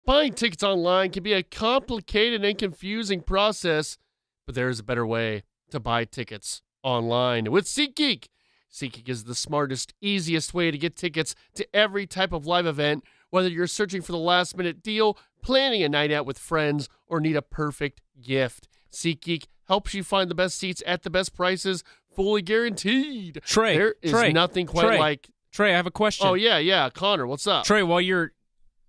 Buying tickets online can be a complicated and confusing process, but there is a better way to buy tickets online with SeatGeek. SeatGeek is the smartest, easiest way to get tickets to every type of live event, whether you're searching for the last-minute deal, planning a night out with friends, or need a perfect gift. SeatGeek helps you find the best seats at the best prices, fully guaranteed. Trey, there is nothing quite like... Trey, I have a question. Oh, yeah. Connor, what's up? Trey, while you're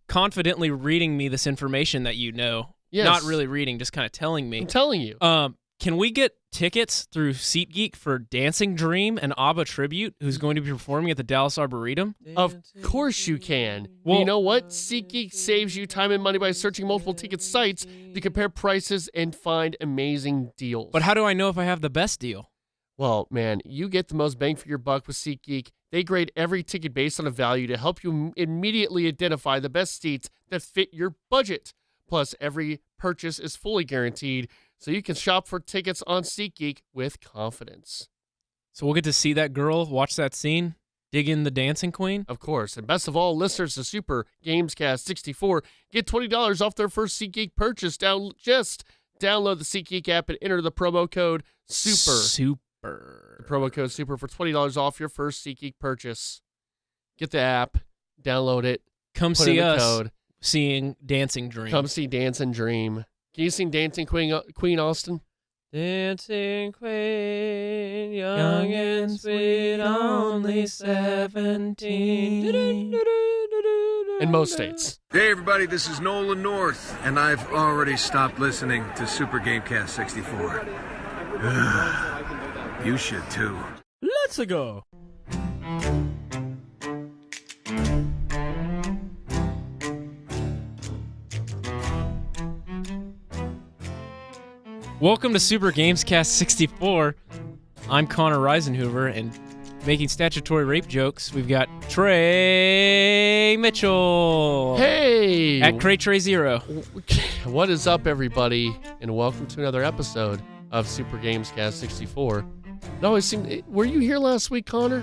confidently reading me this information that you know, not really reading, just kind of telling me. I'm telling you. Can we get tickets through SeatGeek for Dancing Dream and ABBA Tribute, who's going to be performing at the Dallas Arboretum? Of course you can. Well, you know what? SeatGeek saves you time and money by searching multiple ticket sites to compare prices and find amazing deals. But how do I know if I have the best deal? Well, man, you get the most bang for your buck with SeatGeek. They grade every ticket based on a value to help you immediately identify the best seats that fit your budget. Plus, every purchase is fully guaranteed, so you can shop for tickets on SeatGeek with confidence. So we'll get to see that girl, watch that scene, dig in the Dancing Queen? Of course. And best of all, listeners to Super GamesCast 64 get $20 off their first SeatGeek purchase. Just download the SeatGeek app and enter the promo code SUPER. The promo code SUPER for $20 off your first SeatGeek purchase. Get the app, download it, come put see in the us code. Seeing Dancing Dream. Come see Dancing Dream. Can you sing Dancing Queen Austin? Dancing Queen, young and sweet, only 17. In most states. Hey everybody, this is Nolan North, and I've already stopped listening to Super GameCast 64. You should too. Let's go. Welcome to Super GamesCast 64. I'm Connor Risenhoover, and making statutory rape jokes, we've got Trey Mitchell. Hey! At CrayTrey0. What is up, everybody? And welcome to another episode of Super GamesCast 64. It always seemed... Were you here last week, Connor?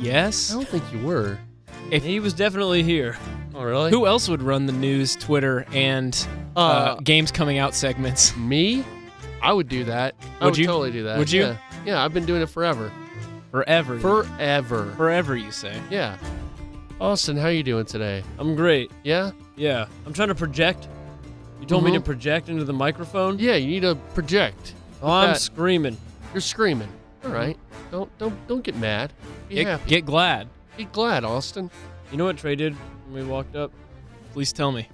Yes. I don't think you were. He was definitely here. Oh, really? Who else would run the news, Twitter, and games coming out segments? Me? I would do that. I would totally do that. Would you? Yeah, I've been doing it forever. Forever. Forever, you say. Yeah. Austin, how you doing today? I'm great. Yeah? Yeah. I'm trying to project. You told me to project into the microphone? Yeah, you need to project. Oh, I'm screaming. You're screaming. All right. Don't get mad. Be happy. Get glad. Be glad, Austin. You know what Trey did when we walked up? Please tell me.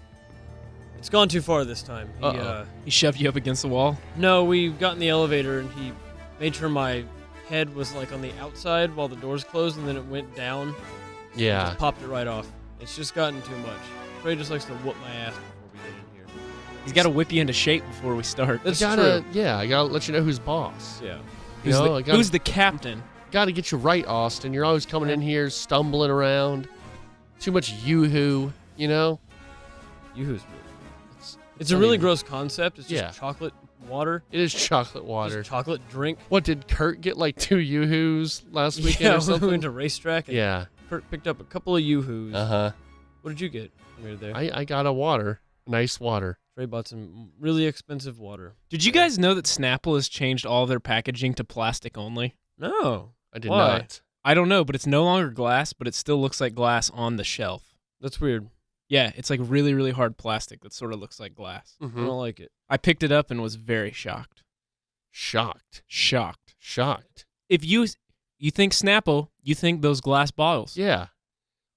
It's gone too far this time. He shoved you up against the wall? No, we got in the elevator and he made sure my head was like on the outside while the doors closed, and then it went down. Yeah. Just popped it right off. It's just gotten too much. Trey just likes to whoop my ass before we get in here. He's got to whip you into shape before we start. That's true. Yeah, I gotta let you know who's boss. Yeah. Who's the captain? Gotta get you right, Austin. You're always coming in here stumbling around. Too much yoo-hoo, you know? Yoo-hoo's really It's a really gross concept. It's just chocolate water. It is chocolate water. Just chocolate drink. What, did Kurt get like 2 yoo-hoos last weekend or something? We went to racetrack. And Kurt picked up a couple of yoo-hoos. Uh-huh. What did you get when we were there? I got a water. Nice water. Trey bought some really expensive water. Did you guys know that Snapple has changed all of their packaging to plastic only? No. I did not. I don't know, but it's no longer glass, but it still looks like glass on the shelf. That's weird. Yeah, it's like really, really hard plastic that sort of looks like glass. I don't like it. I picked it up and was very shocked. Shocked. If you think Snapple, you think those glass bottles. Yeah.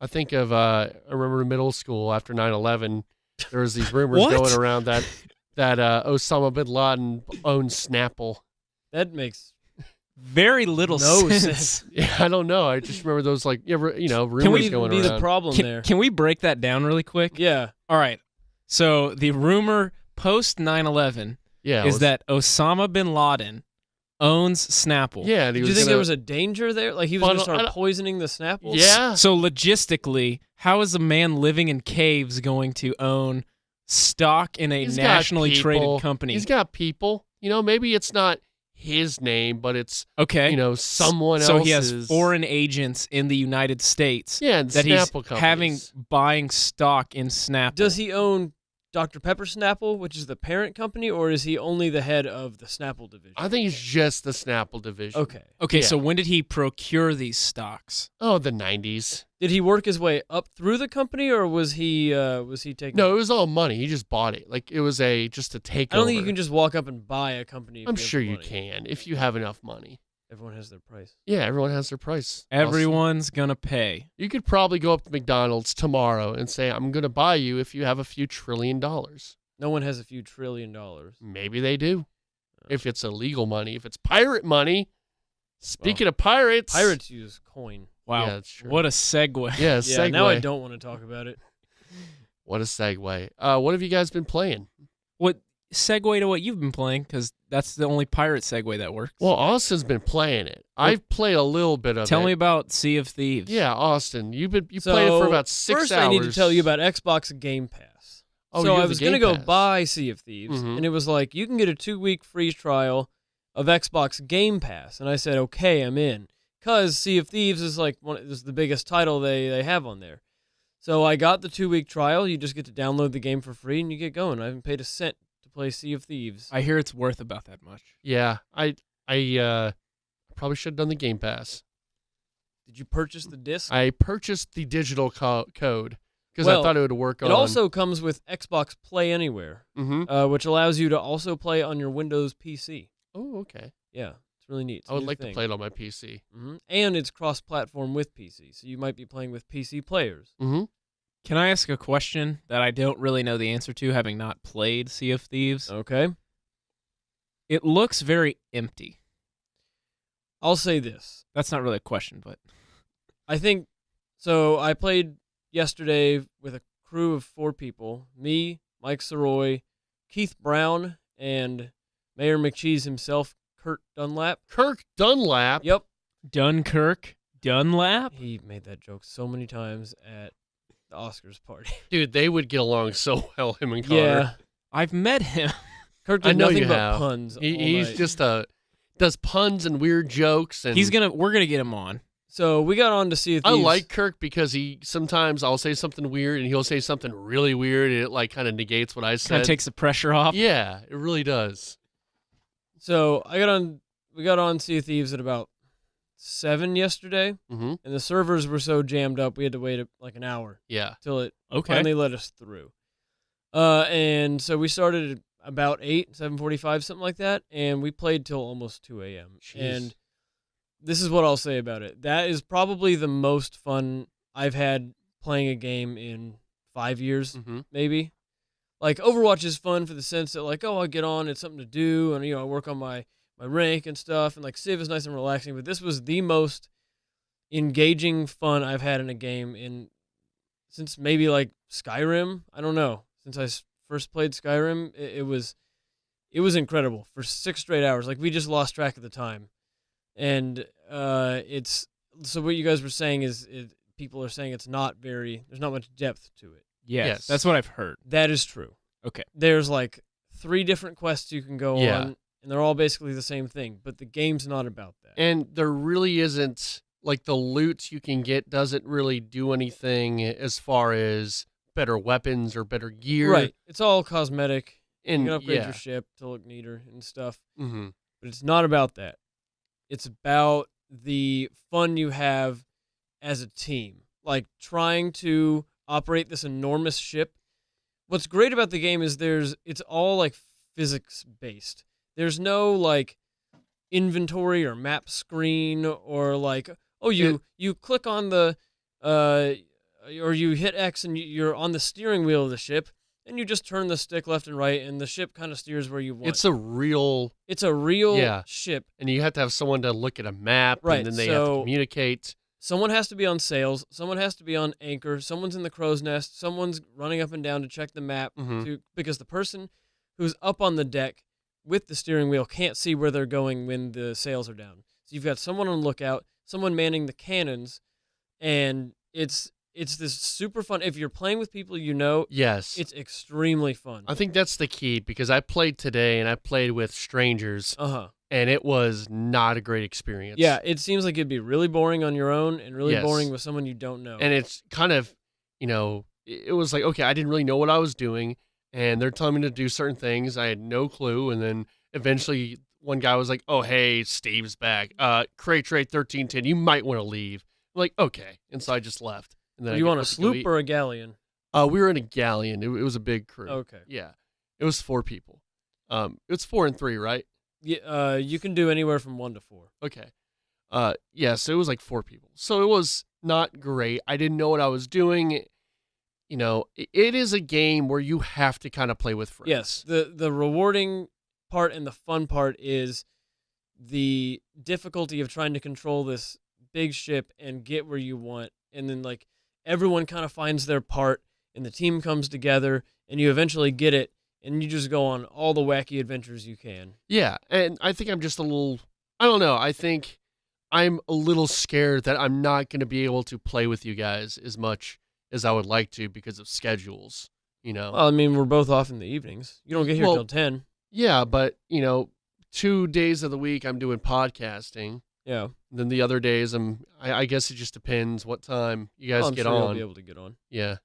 I think of, I remember in middle school after 9/11, there was these rumors going around that Osama bin Laden owned Snapple. That makes very little sense. Yeah, I don't know. I just remember those rumors going around. Be the problem there? Can we break that down really quick? Yeah. All right. So the rumor post 9/11 is that Osama bin Laden owns Snapple. Yeah. Do you think there was a danger there? Like he was going to start poisoning the Snapples? Yeah. So logistically, how is a man living in caves going to own stock in a nationally traded company? He's got people. Maybe it's not his name, but it's someone else's. So he has foreign agents in the United States. Yeah, and that Snapple he's buying stock in Snapple. Does he own Dr. Pepper Snapple, which is the parent company, or is he only the head of the Snapple division? I think it's just the Snapple division. Okay, Yeah. so when did he procure these stocks? Oh, the 90s. Did he work his way up through the company, or was he taking? No, it was all money. He just bought it. Like, it was just a takeover. I don't think you can just walk up and buy a company. If I'm you have sure the you money. can if you have enough money. Everyone has their price. Yeah, everyone has their price. Everyone's gonna pay. You could probably go up to McDonald's tomorrow and say, I'm going to buy you if you have a few $1 trillion. No one has a few $1 trillion. Maybe they do. If it's illegal money. If it's pirate money. Speaking of pirates. Pirates use coin. Wow, Yeah, that's true. what a segue. Yeah, Yeah, segue. now I don't want to talk about it. What a segue. What have you guys been playing? What segue to what you've been playing? Because that's the only pirate segue that works. Well, Austin's been playing it. I've played a little bit of it. Tell me about Sea of Thieves. Yeah, Austin, you played it So, for about 6 first hours. I need to tell you about Xbox Game Pass. Oh, so you I have was the going to Game go Pass. buy Sea of Thieves, Mhm. and it was like, you can get a 2-week free trial of Xbox Game Pass. And I said, okay, I'm in. Because Sea of Thieves is like is the biggest title they have on there. So I got the 2-week trial. You just get to download the game for free, and you get going. I haven't paid a cent to play Sea of Thieves. I hear it's worth about that much. Yeah, I probably should have done the Game Pass. Did you purchase the disc? I purchased the digital code because Well, I thought it would work on. It also comes with Xbox Play Anywhere, Mm-hmm. which allows you to also play on your Windows PC. Oh, okay. Yeah, it's really neat. It's a I would new like thing. to play it on my PC. And it's cross-platform with PC, so you might be playing with PC players. Mm-hmm. Can I ask a question that I don't really know the answer to, having not played Sea of Thieves? Okay. It looks very empty. I'll say this. That's not really a question, but I think so. I played yesterday with a crew of 4 people: me, Mike Soroy, Keith Brown, and Mayor McCheese himself, Kurt Dunlap. Kirk Dunlap. Yep, Dunkirk Dunlap? he made that joke so many times at the Oscars party. Dude, they would get along so well, him and Connor. Yeah, I've met him. Kurt I did know nothing you but have. puns. He's all night. just does puns and weird jokes, and We're gonna get him on. So we got on to see if I like Kirk because sometimes I'll say something weird and he'll say something really weird and it like kind of negates what I Kind said. of takes the pressure off. Yeah, it really does. So we got on Sea of Thieves at about 7 yesterday, Mm-hmm. and the servers were so jammed up we had to wait like an hour Yeah. till it Okay. finally let us through. And so we started at about 7:45, something like that, and we played till almost 2 a.m. Jeez. And this is what I'll say about it. That is probably the most fun I've had playing a game in 5 years, Mm-hmm. maybe. Like, Overwatch is fun for the sense that, like, I get on, it's something to do, and, I work on my rank and stuff, and, like, Civ is nice and relaxing, but this was the most engaging fun I've had in a game since maybe, like, Skyrim. I don't know. Since I first played Skyrim, it was incredible for 6 straight hours. Like, we just lost track of the time. And so what you guys were saying is people are saying there's not much depth to it. Yes, that's what I've heard. That is true. Okay. There's like 3 different quests you can go Yeah. on, and they're all basically the same thing, but the game's not about that. And there really isn't, like, the loot you can get doesn't really do anything as far as better weapons or better gear. Right. It's all cosmetic. And You can upgrade yeah. your ship to look neater and stuff, Mm-hmm. but it's not about that. It's about the fun you have as a team, like trying to operate this enormous ship. What's great about the game is it's all like physics based. There's no like inventory or map screen or like, you click on the or you hit X and you're on the steering wheel of the ship and you just turn the stick left and right and the ship kind of steers where you want. It's a real, real ship. and you have to have someone to look at a map, Right, and then they have to so- communicate. Someone has to be on sails. Someone has to be on anchor. Someone's in the crow's nest. Someone's running up and down to check the map because the person who's up on the deck with the steering wheel can't see where they're going when the sails are down. So you've got someone on lookout, someone manning the cannons, and it's this super fun. If you're playing with people Yes. it's extremely fun. I think that's the key because I played today and I played with strangers, and it was not a great experience. Yeah, it seems like it'd be really boring on your own and really Yes. boring with someone you don't know. And it's kind of, it was like, okay, I didn't really know what I was doing. and they're telling me to do certain things. I had no clue, and then eventually one guy was like, "Oh, hey, Steve's back. Crate 1310, you might want to leave." I'm like, "Okay," and so I just left. And then Were I you on a went to go sloop eat. or a galleon? We were in a galleon. It was a big crew. Okay. Yeah, it was 4 people. It's 4 and 3, right? Yeah, you can do anywhere from 1 to 4. Okay. Yeah, so it was like 4 people. So it was not great. I didn't know what I was doing. You know, it is a game where you have to kind of play with friends. Yes, the rewarding part and the fun part is the difficulty of trying to control this big ship and get where you want, and then like everyone kind of finds their part and the team comes together and you eventually get it and you just go on all the wacky adventures you can. Yeah, and I think I'm just a little, I don't know, I think I'm a little scared that I'm not going to be able to play with you guys as much as I would like to because of schedules, you know? Well, I mean, we're both off in the evenings. You don't get here Well, till 10. Yeah, but, you know, 2 days of the week I'm doing podcasting. Yeah. Then the other days I guess it just depends what time you guys I'm get sure on. you'll be able to get on. Yeah.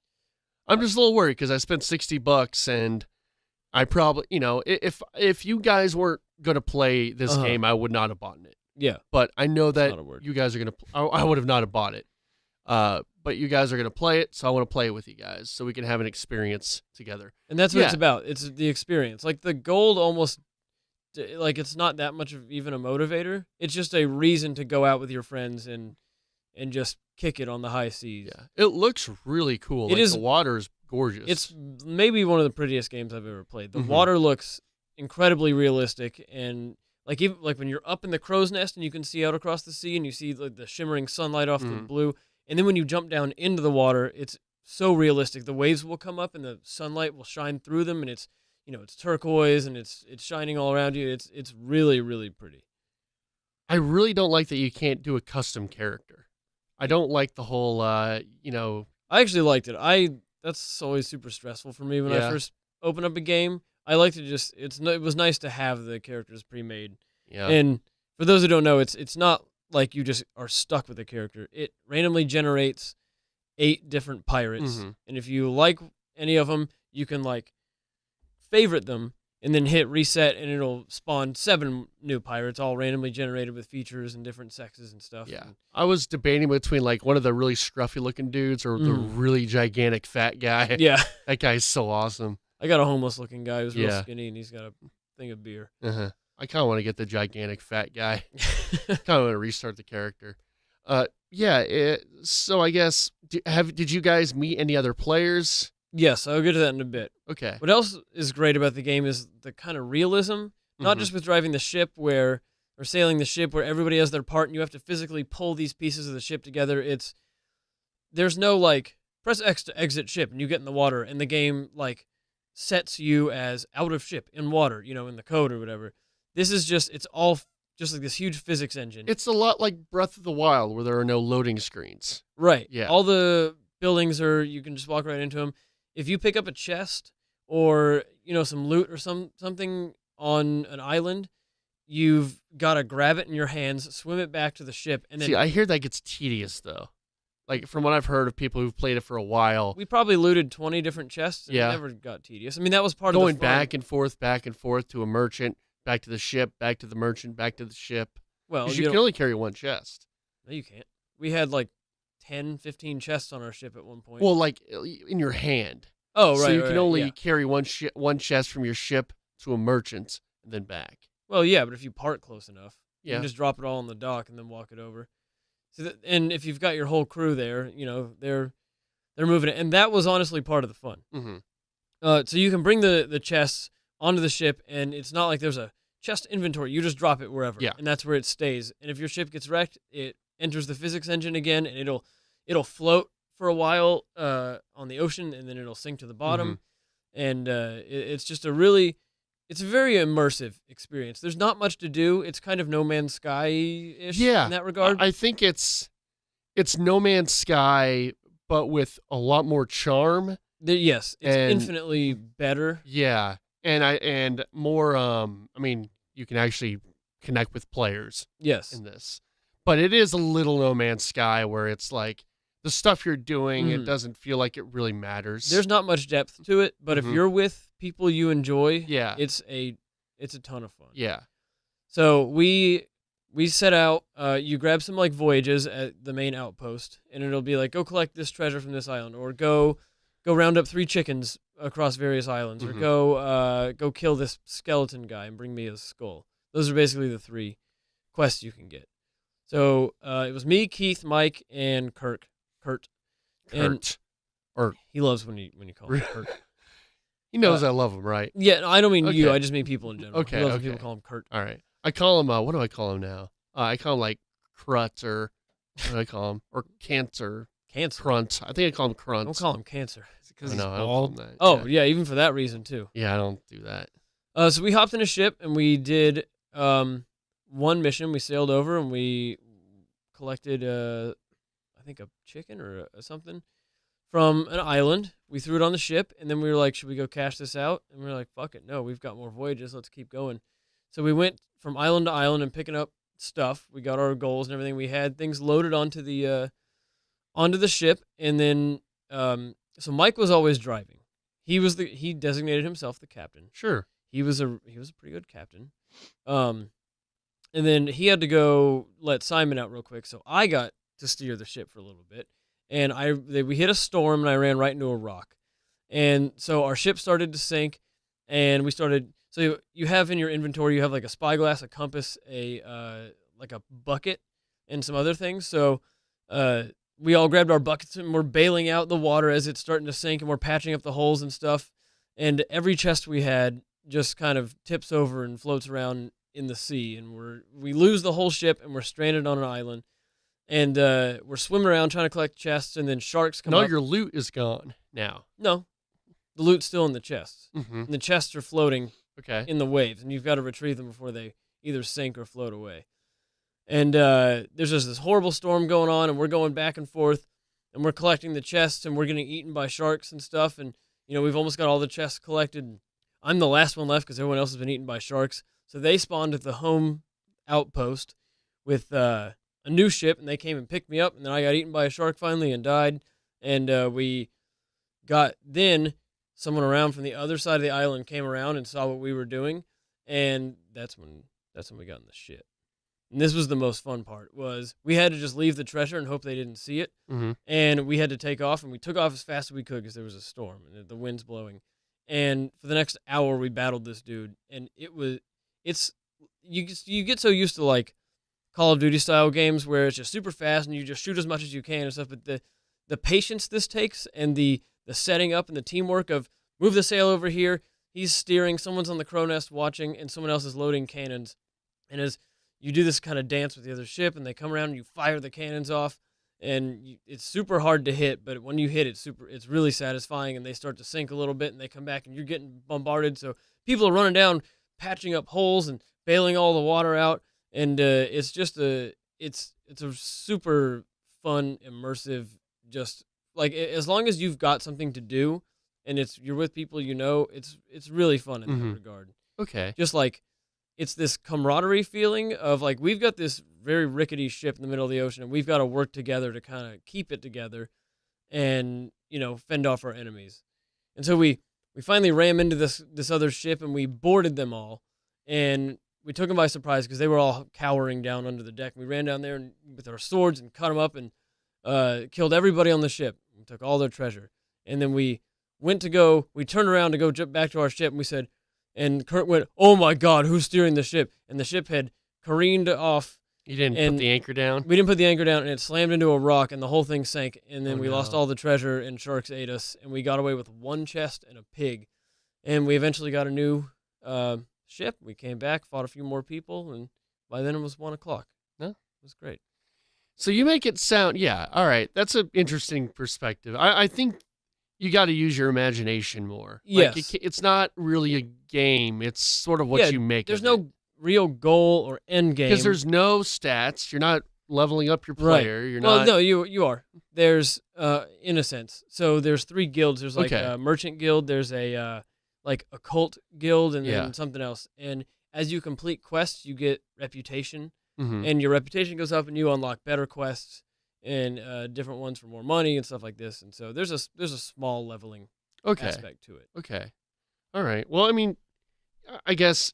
I'm just a little worried because I spent $60 and I probably, you know, if you guys weren't going to play this game, I would not have bought it. Yeah. But I know that not a word. you guys are going to, I would have not have bought it. But you guys are going to play it, so I want to play it with you guys so we can have an experience together. And that's what it's about. It's the experience. Like the gold almost, like it's not that much of even a motivator. It's just a reason to go out with your friends and just kick it on the high seas. Yeah. It looks really cool. It is. The water is gorgeous. It's maybe one of the prettiest games I've ever played. The water looks incredibly realistic, and like even like when you're up in the crow's nest and you can see out across the sea and you see like the shimmering sunlight off the blue, and then when you jump down into the water, it's so realistic. The waves will come up and the sunlight will shine through them, and it's, you know, it's turquoise and it's shining all around you. It's really, really pretty. I really don't like that you can't do a custom character. I don't like the whole, you know. I actually liked it. That's always super stressful for me when I first open up a game. I like to just, it was nice to have the characters pre-made. Yeah. And for those who don't know, it's not like you just are stuck with a character. It randomly generates 8 different pirates. And if you like any of them, you can like favorite them and then hit reset and it'll spawn 7 new pirates, all randomly generated with features and different sexes and stuff. Yeah. And I was debating between like one of the really scruffy looking dudes or the really gigantic fat guy. yeah. That guy's so awesome. I got a homeless looking guy who's real Yeah. skinny and he's got a thing of beer. I kind of want to get the gigantic fat guy. Kind of want to restart the character. So I guess, did you guys meet any other players? Yes, I'll get to that in a bit. Okay. What else is great about the game is the kind of realism, not just with driving the ship or sailing the ship where everybody has their part and you have to physically pull these pieces of the ship together. There's no like, press X to exit ship and you get in the water and the game like sets you as out of ship in water, you know, in the code or whatever. This is just, it's all just like this huge physics engine. It's a lot like Breath of the Wild where there are no loading screens. Right. Yeah. All the buildings you can just walk right into them. If you pick up a chest or, you know, some loot or something on an island, you've got to grab it in your hands, swim it back to the ship, and then... See, I hear that gets tedious, though. Like, from what I've heard of people who've played it for a while. We probably looted 20 different chests, and it never got tedious. I mean, that was part of the fun. Going back and forth to a merchant, back to the ship, back to the merchant, back to the ship. Well, Because you can only carry one chest. No, you can't. We had like 10, 15 chests on our ship at one point. Well, like, in your hand. Oh, right. So you can only yeah. carry one chest from your ship to a merchant and then back. Well, yeah, but if you park close enough, you Yeah. can just drop it all on the dock and then walk it over. So and if you've got your whole crew there, you know, they're moving it. And that was honestly part of the fun. So you can bring the chests onto the ship, and it's not like there's a chest inventory. You just drop it wherever, Yeah. and that's where it stays. And if your ship gets wrecked, it enters the physics engine again, and it'll float for a while on the ocean, and then it'll sink to the bottom. And it's just it's a very immersive experience. There's not much to do. It's kind of No Man's Sky-ish in that regard. I think it's No Man's Sky, but with a lot more charm. Yes, it's And- infinitely better. Yeah, and more. I mean, you can actually connect with players Yes. in this, but it is a little No Man's Sky where it's like the stuff you're doing, it Mhm. doesn't feel like it really matters. There's not much depth to it, but if Mhm. you're with people you enjoy, Yeah. it's a ton of fun. Yeah. So we set out. You grab some like voyages at the main outpost, and it'll be like, go collect this treasure from this island, or go round up 3 chickens across various islands, or Mhm. go kill this skeleton guy and bring me his skull. Those are basically the 3 quests you can get. So it was me, Keith, Mike, and Kurt. And Kurt. Or he loves when you call him Kurt. he knows I love him, right? Yeah, no, I don't mean you. Okay. I just mean people in general. Okay, He loves when okay. people call him Kurt. All right. I call him, what do I call him now? I call him like Crutz, or what do I call him? Or Cancer. Cancer. Crunt. I think I call him Crunt. Don't call him Cancer. Because I he's know, I don't call bald. him that. Oh, yeah, even for that reason, too. Yeah, I don't do that. So we hopped in a ship, and we did one mission. We sailed over, and we collected, I think, a chicken or something from an island. We threw it on the ship, and then we were like, should we go cash this out? And we were like, fuck it. No, we've got more voyages. Let's keep going. So we went from island to island and picking up stuff. We got our goals and everything. We had things loaded onto the ship, and then so Mike was always driving. He designated himself the captain. Sure. He was a pretty good captain. And then he had to go let Simon out real quick, so I got to steer the ship for a little bit. And we hit a storm, and I ran right into a rock. And so our ship started to sink, and we started. So you have in your inventory, you have like a spyglass, a compass, like a bucket, and some other things. So we all grabbed our buckets, and we're bailing out the water as it's starting to sink, and we're patching up the holes and stuff. And every chest we had just kind of tips over and floats around in the sea, and we lose the whole ship, and we're stranded on an island. And we're swimming around trying to collect chests, and then sharks come And all up. your loot is gone now. No, the loot's still in the chests. Mm-hmm. And the chests are floating Okay. in the waves, and you've got to retrieve them before they either sink or float away. And there's just this horrible storm going on, and we're going back and forth, and we're collecting the chests, and we're getting eaten by sharks and stuff. And we've almost got all the chests collected. And I'm the last one left because everyone else has been eaten by sharks. So they spawned at the home outpost with a new ship, and they came and picked me up, and then I got eaten by a shark finally and died. And then someone around from the other side of the island came around and saw what we were doing, and that's when we got in the shit. And this was the most fun part, was we had to just leave the treasure and hope they didn't see it. Mm-hmm. And we had to take off, and we took off as fast as we could because there was a storm and the wind's blowing. And for the next hour, we battled this dude, and you get so used to like Call of Duty style games where it's just super fast and you just shoot as much as you can and stuff. But the patience this takes, and the setting up and the teamwork of move the sail over here, he's steering, someone's on the crow nest watching, and someone else is loading cannons. And as you do this kind of dance with the other ship, and they come around and you fire the cannons off, and it's super hard to hit, but when you hit it's really satisfying, and they start to sink a little bit, and they come back and you're getting bombarded. So people are running down, patching up holes and bailing all the water out, and it's just it's a super fun, immersive, just like as long as you've got something to do and you're with people, it's really fun in Mhm. that regard. Okay. Just like it's this camaraderie feeling of like we've got this very rickety ship in the middle of the ocean, and we've got to work together to kind of keep it together and fend off our enemies. And so we finally ram into this other ship, and we boarded them all, and we took them by surprise because they were all cowering down under the deck. We ran down there with our swords and cut them up and killed everybody on the ship. We took all their treasure, and then we turned around to go jump back to our ship, and we said, and Kurt went, "Oh my God, who's steering the ship?" And the ship had careened off. You didn't And put the anchor down? We didn't put the anchor down, and it slammed into a rock, and the whole thing sank. And then Oh, we lost no. all the treasure, and sharks ate us, and we got away with one chest and a pig. And we eventually got a new ship. We came back, fought a few more people, and by then it was 1:00. Huh? It was great. So you make it sound, yeah, all right. That's an interesting perspective. I think you got to use your imagination more. Like, Yes. it's not really a game. It's sort of what Yeah, you make There's of no real goal or end game. because there's no stats. You're not leveling up your Right. player. You're Well, not. no, you are. There's in a sense. So there's 3 guilds. There's like Okay. a merchant guild. There's a like occult guild, and Yeah. then something else. And as you complete quests, you get reputation, Mhm. and your reputation goes up, and you unlock better quests. and different ones for more money and stuff like this. And so there's a small leveling aspect to it. Okay. All right. Well, I mean, I guess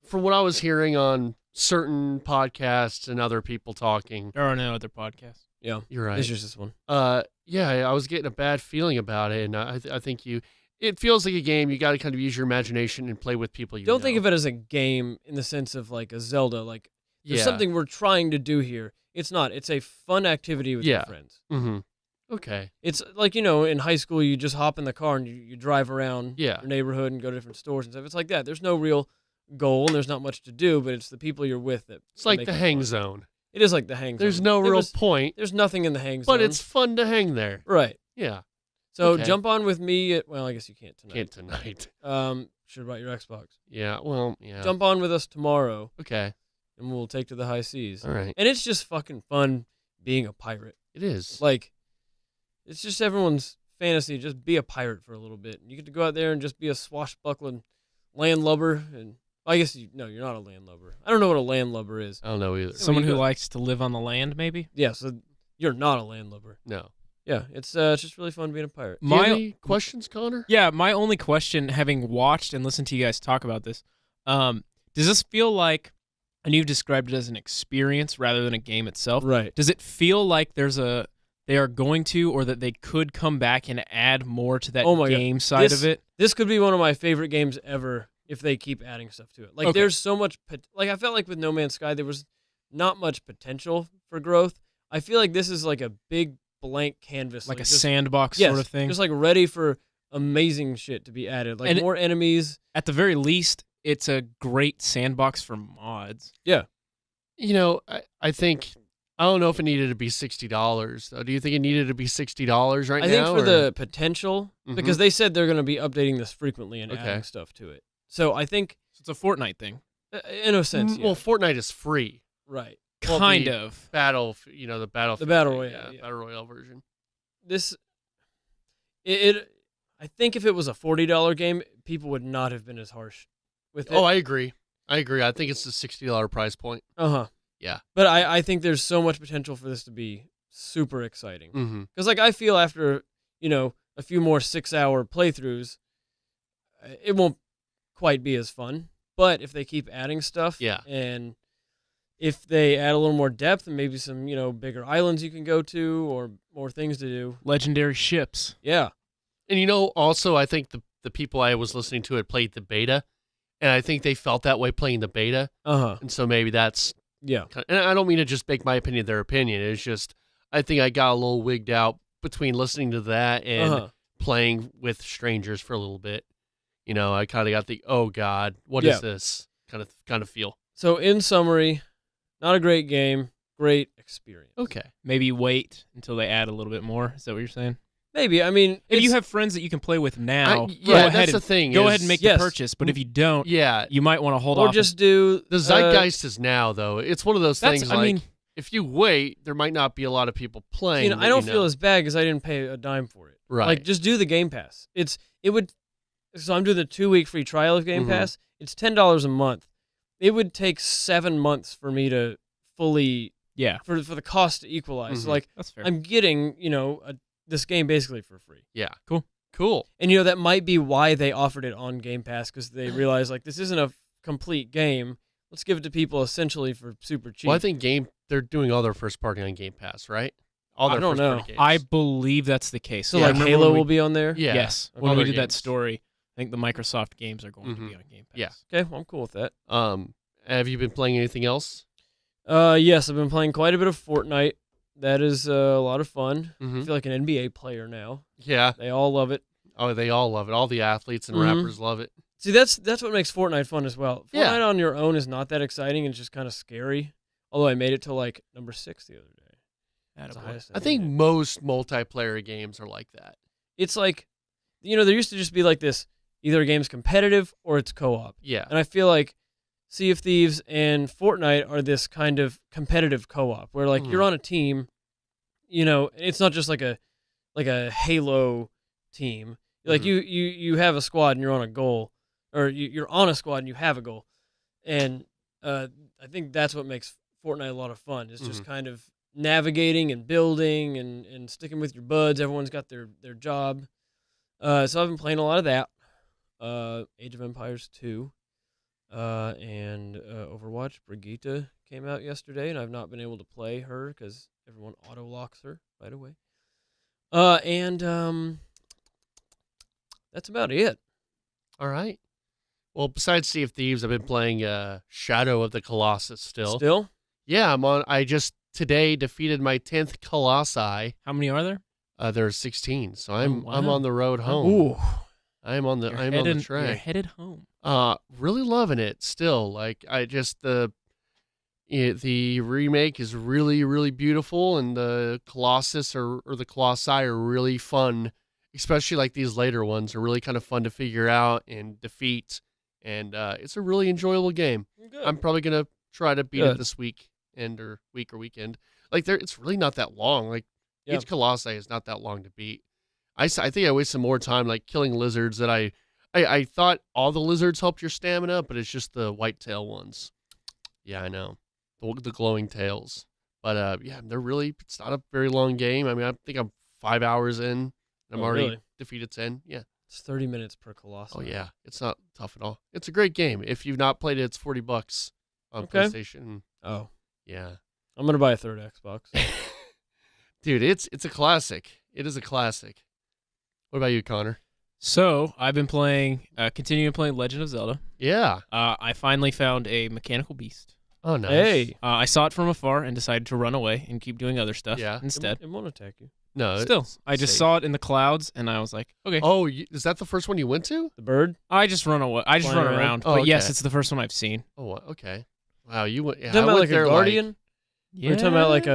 from what I was hearing on certain podcasts and other people talking, There are no other podcasts. Yeah, you're right. it's just this one. Yeah, I was getting a bad feeling about it, and I think it feels like a game. You got to kind of use your imagination and play with people you Don't know. think of it as a game in the sense of like a Zelda. Like there's something we're trying to do here. It's not. It's a fun activity with your friends. Mm-hmm. Okay. It's like, in high school, you just hop in the car and you drive around Yeah. your neighborhood and go to different stores and stuff. It's like that. There's no real goal and there's not much to do, but it's the people you're with that. It's like make the it hang fun. zone. It is like the hang zone. There's no real point, There's nothing in the hang zone. but it's fun to hang there. right. Yeah. So Okay. jump on with me. Well, I guess you can't tonight. Can't tonight. Should have brought your Xbox. Yeah. Well. Yeah. Jump on with us tomorrow Okay. and we'll take to the high seas. All right. And it's just fucking fun being a pirate. It is. Like, it's just everyone's fantasy. Just be a pirate for a little bit. You get to go out there and just be a swashbuckling landlubber. And I guess you're not a landlubber. I don't know what a landlubber is. I don't know either. Someone you who go- likes to live on the land, maybe? Yeah, so you're not a landlubber. No. Yeah, it's just really fun being a pirate. Do you have any questions, Connor? Yeah, my only question, having watched and listened to you guys talk about this, does this feel like, and you've described it as an experience rather than a game itself, Right. does it feel like they are going to, or that they could come back and add more to that Oh my God. game side of it? This could be one of my favorite games ever if they keep adding stuff to it. Like, Okay. there's so much... Like, I felt like with No Man's Sky, there was not much potential for growth. I feel like this is like a big blank canvas. Like a just- sandbox yes, sort of thing? Just like ready for amazing shit to be added. Like And more enemies. At the very least, it's a great sandbox for mods. Yeah. I think I don't know if it needed to be $60 though. Do you think it needed to be $60 right now? I think for or- the potential, Mhm. because they said they're going to be updating this frequently and Okay. adding stuff to it. So I think, So it's a Fortnite thing. in a sense, yeah. Well, Fortnite is free. right. Well, Kind the of. The battle Royale, yeah. battle royale version. This, I think if it was a $40 game, people would not have been as harsh with it. Oh, I agree. I think it's the $60 price point. Uh-huh. Yeah. But I think there's so much potential for this to be super exciting. Mm-hmm. Because, like, I feel after, a few more 6-hour playthroughs, it won't quite be as fun. But if they keep adding stuff, Yeah. and if they add a little more depth and maybe some, bigger islands you can go to or more things to do, Legendary ships. yeah. And also I think the people I was listening to had played the beta, and I think they felt that way playing the beta, Uh-huh. and so maybe that's. Yeah. And I don't mean to just make my opinion their opinion. It's just I think I got a little wigged out between listening to that and Uh-huh. playing with strangers for a little bit. I kind of got the oh god, what is Yeah. this kind of feel. So, in summary, not a great game, great experience. Okay. Maybe wait until they add a little bit more. Is that what you're saying? Maybe. I mean, If you it's- have friends that you can play with now, yeah, go ahead that's and, the thing. go is- ahead and make yes. the purchase. But if you don't, Yeah, you might want to hold or off. just do the zeitgeist is now though. It's one of those That's- things. I Like mean- if you wait, there might not be a lot of people playing. I don't feel as bad because I didn't pay a dime for it. Right. Like, just do the Game Pass. So I'm doing the 2-week free trial of Game Mhm. Pass. It's $10 a month. It would take 7 months for me to fully yeah, for the cost to equalize. Mhm. So, like, that's fair. I'm getting this game basically for free. Yeah. Cool. And that might be why they offered it on Game Pass, because they realized like this isn't a complete game. Let's give it to people essentially for super cheap. Well, I think they're doing all their first party on Game Pass, right? All I their don't first know. party games. I believe that's the case. so. Yeah, I Like remember Halo when we- will be on there. Yeah. Yes, all when we their did that games. story, I think the Microsoft games are going to Mhm. be on Game Pass. Yeah. Okay, well, I'm cool with that. Have you been playing anything else? Yes, I've been playing quite a bit of Fortnite. That is a lot of fun. I Mm-hmm. feel like an NBA player now. Yeah. They all love it. Oh, they all love it. All the athletes and Mhm. rappers love it. See, that's what makes Fortnite fun as well. Fortnite Yeah. on your own is not that exciting. It's just kind of scary. Although I made it to like number 6 the other day. That's the Attaboy. highest I think made it. most multiplayer games are like that. It's like, there used to just be like this: either a game's competitive or it's co-op. Yeah. And I feel like Sea of Thieves and Fortnite are this kind of competitive co-op where like you're on a team. It's not just like a Halo team. Like Mhm. you have a squad and you're on a goal, or you're on a squad and you have a goal, and I think that's what makes Fortnite a lot of fun. It's just kind of navigating and building and sticking with your buds. Everyone's got their job. So I've been playing a lot of that. Age of Empires 2. And Overwatch. Brigitte came out yesterday, and I've not been able to play her because everyone auto-locks her right away. And that's about it. All right. Well, besides Sea of Thieves, I've been playing Shadow of the Colossus still. Still? Yeah, I just today defeated my 10th Colossi. How many are there? There's 16, so I'm wow. on the road home. Ooh. I'm on the You're track. headed home. Really loving it still. Like the remake is really, really beautiful, and the Colossus or the Colossi are really fun. Especially like these later ones are really kind of fun to figure out and defeat, and it's a really enjoyable game. Good. I'm probably gonna try to beat it Good. this weekend. Like it's really not that long. Like each Colossi is not that long to beat. I think I wasted more time like killing lizards that I thought all the lizards helped your stamina, but it's just the whitetail ones. Yeah, I know. The glowing tails. But it's not a very long game. I mean, I think I'm 5 hours in. I'm already really? defeated 10. Yeah. It's 30 minutes per Colossus. Oh yeah. It's not tough at all. It's a great game. If you've not played it, it's $40 on Okay. PlayStation. Oh. Yeah. I'm going to buy a third Xbox. Dude, it's a classic. It is a classic. What about you, Connor? So I've been continuing playing Legend of Zelda. Yeah. I finally found a mechanical beast. Oh, nice. Hey. I saw it from afar and decided to run away and keep doing other stuff instead. It won't attack you. No. Still, I just saw it in the clouds and I was like, okay. Oh, is that the first one you went to? The bird? I just run away. I just Flying run around? around. Oh, But yes, okay. it's the first one I've seen. Oh, okay. Wow, you went. Yeah, You talking I about went like a there, guardian? Yeah. You're talking about like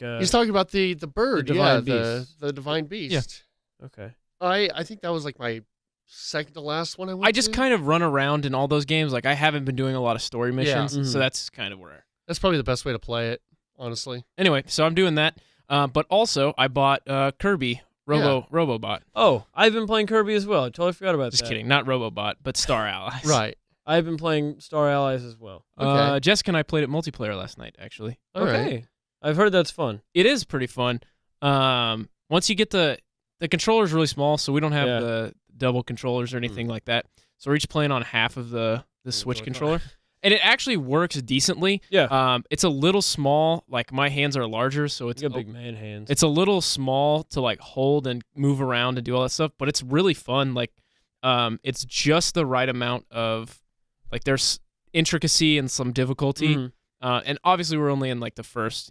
a. He's talking about the bird. The Yeah, divine beast. the divine beast. Okay. I think that was like my second to last one I went I just to. kind of run around in all those games. Like I haven't been doing a lot of story missions, Mhm. so that's kind of where. That's probably the best way to play it, honestly. Anyway, so I'm doing that. But also I bought Kirby Robobot. Oh, I've been playing Kirby as well. I totally forgot about Just that. kidding, not Robobot, but Star Allies. Right. I've been playing Star Allies as well. Okay. Jessica and I played it multiplayer last night. Actually, All right. Okay. I've heard that's fun. it is pretty fun. Once you get the controller's really small, so we don't have Yeah. the double controllers or anything like that. So we're each playing on half of the Switch Joy-Con. controller. And it actually works decently. Yeah. It's a little small. Like my hands are larger, so it's You got big man hands. it's a little small to like hold and move around and do all that stuff. But it's really fun. Like, it's just the right amount of like there's intricacy and some difficulty. Mhm. And obviously we're only in like the first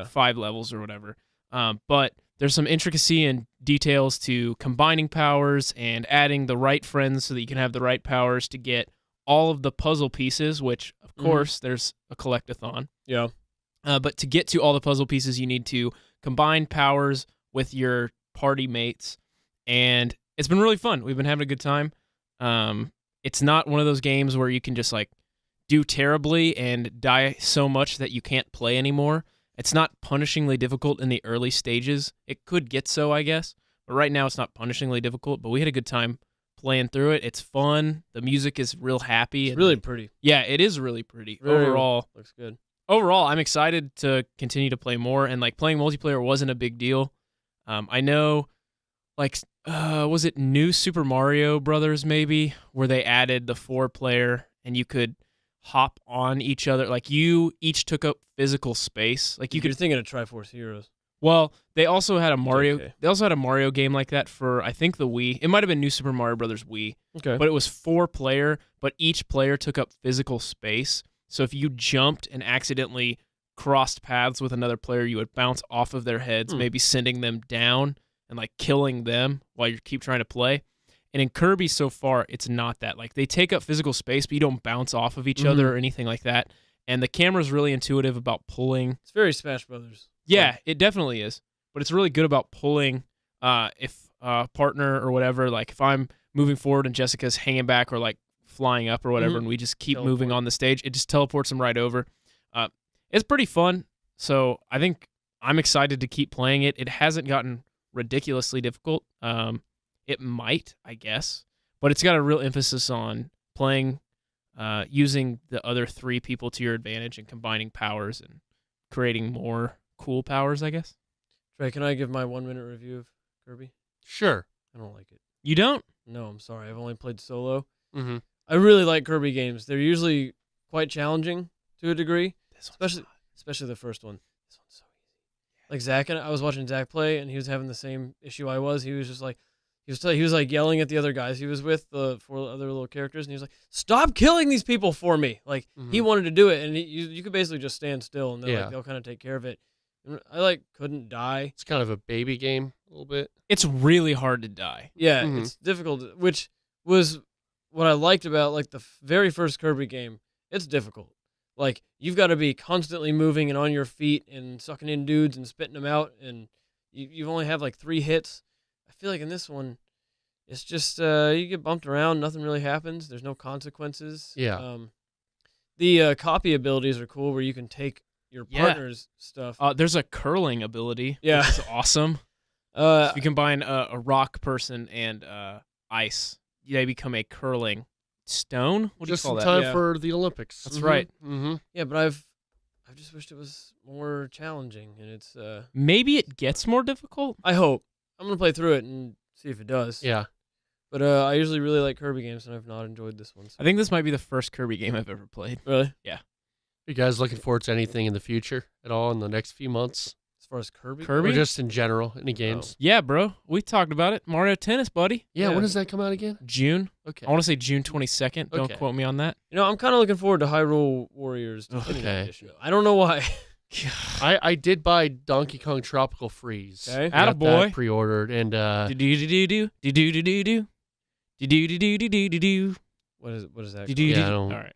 5 levels or whatever. But there's some intricacy and details to combining powers and adding the right friends so that you can have the right powers to get all of the puzzle pieces, which, of course, there's a collectathon. Yeah. But to get to all the puzzle pieces, you need to combine powers with your party mates. And it's been really fun. We've been having a good time. It's not one of those games where you can just, like, do terribly and die so much that you can't play anymore. It's not punishingly difficult in the early stages. It could get so, I guess. But right now, it's not punishingly difficult. But we had a good time playing through it. It's fun. The music is real happy. It's really pretty. Yeah, it is really pretty. Very- Overall, Looks good. I'm excited to continue to play more. And like playing multiplayer wasn't a big deal. I know, like, was it New Super Mario Brothers maybe, where they added the 4-player and you could hop on each other. Like you each took up physical space. Like you You're could. thinking of Triforce Heroes. Well, they also had a Mario. JK. They also had a Mario game like that for I think the Wii. It might have been New Super Mario Brothers Wii. Okay. But it was 4-player, but each player took up physical space. So if you jumped and accidentally crossed paths with another player, you would bounce off of their heads, maybe sending them down and like killing them while you keep trying to play. And in Kirby so far, it's not that. Like they take up physical space, but you don't bounce off of each other or anything like that. And the camera's really intuitive about pulling. It's very Smash Brothers. Yeah, it definitely is. But it's really good about pulling if a partner or whatever, like if I'm moving forward and Jessica's hanging back or like flying up or whatever, and we just keep moving on the stage, it just teleports them right over. It's pretty fun. So I think I'm excited to keep playing it. It hasn't gotten ridiculously difficult. It might, I guess. But it's got a real emphasis on playing, using the other 3 people to your advantage and combining powers and creating more cool powers, I guess. Trey, can I give my 1-minute review of Kirby? Sure. I don't like it. You don't? No, I'm sorry. I've only played solo. Mm-hmm. I really like Kirby games. They're usually quite challenging to a degree, especially the first one. This one's so easy. Like Zach and I was watching Zach play, and he was having the same issue I was. He was just like, he was like yelling at the other guys he was with, the 4 other little characters, and he was like, "Stop killing these people for me!" Like he wanted to do it, and you could basically just stand still, and they'll kind of take care of it. And I couldn't die. It's kind of a baby game a little bit. It's really hard to die. Yeah, it's difficult, which was what I liked about like the very first Kirby game. It's difficult. Like you've got to be constantly moving and on your feet and sucking in dudes and spitting them out, and you only have like 3 hits. I feel like in this one, it's just you get bumped around, nothing really happens. There's no consequences. Yeah. The copy abilities are cool, where you can take your partner's stuff. There's a curling ability. Yeah. Which is awesome. If you combine a rock person and ice, they become a curling stone. What do you Just call in that? time Yeah. for the Olympics. That's right. Mm-hmm. Yeah, but I've just wished it was more challenging, and it's. Maybe it gets more difficult. I hope I'm gonna play through it and see if it does. Yeah. But I usually really like Kirby games, and I've not enjoyed this one. So. I think this might be the first Kirby game I've ever played. Really? You guys looking forward to anything in the future at all in the next few months? As far as Kirby? Kirby? Or just in general, any games? Yeah, bro. We talked about it. Mario Tennis, buddy. Yeah, Yeah. when does that come out again? June. Okay. I want to say June 22nd. Don't Okay. quote me on that. You know, I'm kind of looking forward to Hyrule Warriors Definitive Okay. Edition. I don't know why. I did buy Donkey Kong Tropical Freeze. Okay. Got Attaboy. that pre-ordered, and Do-do-do-do-do. Do-do-do-do-do. Do-do-do-do-do-do. What is that? Do-do-do-do. Yeah, I don't- All right.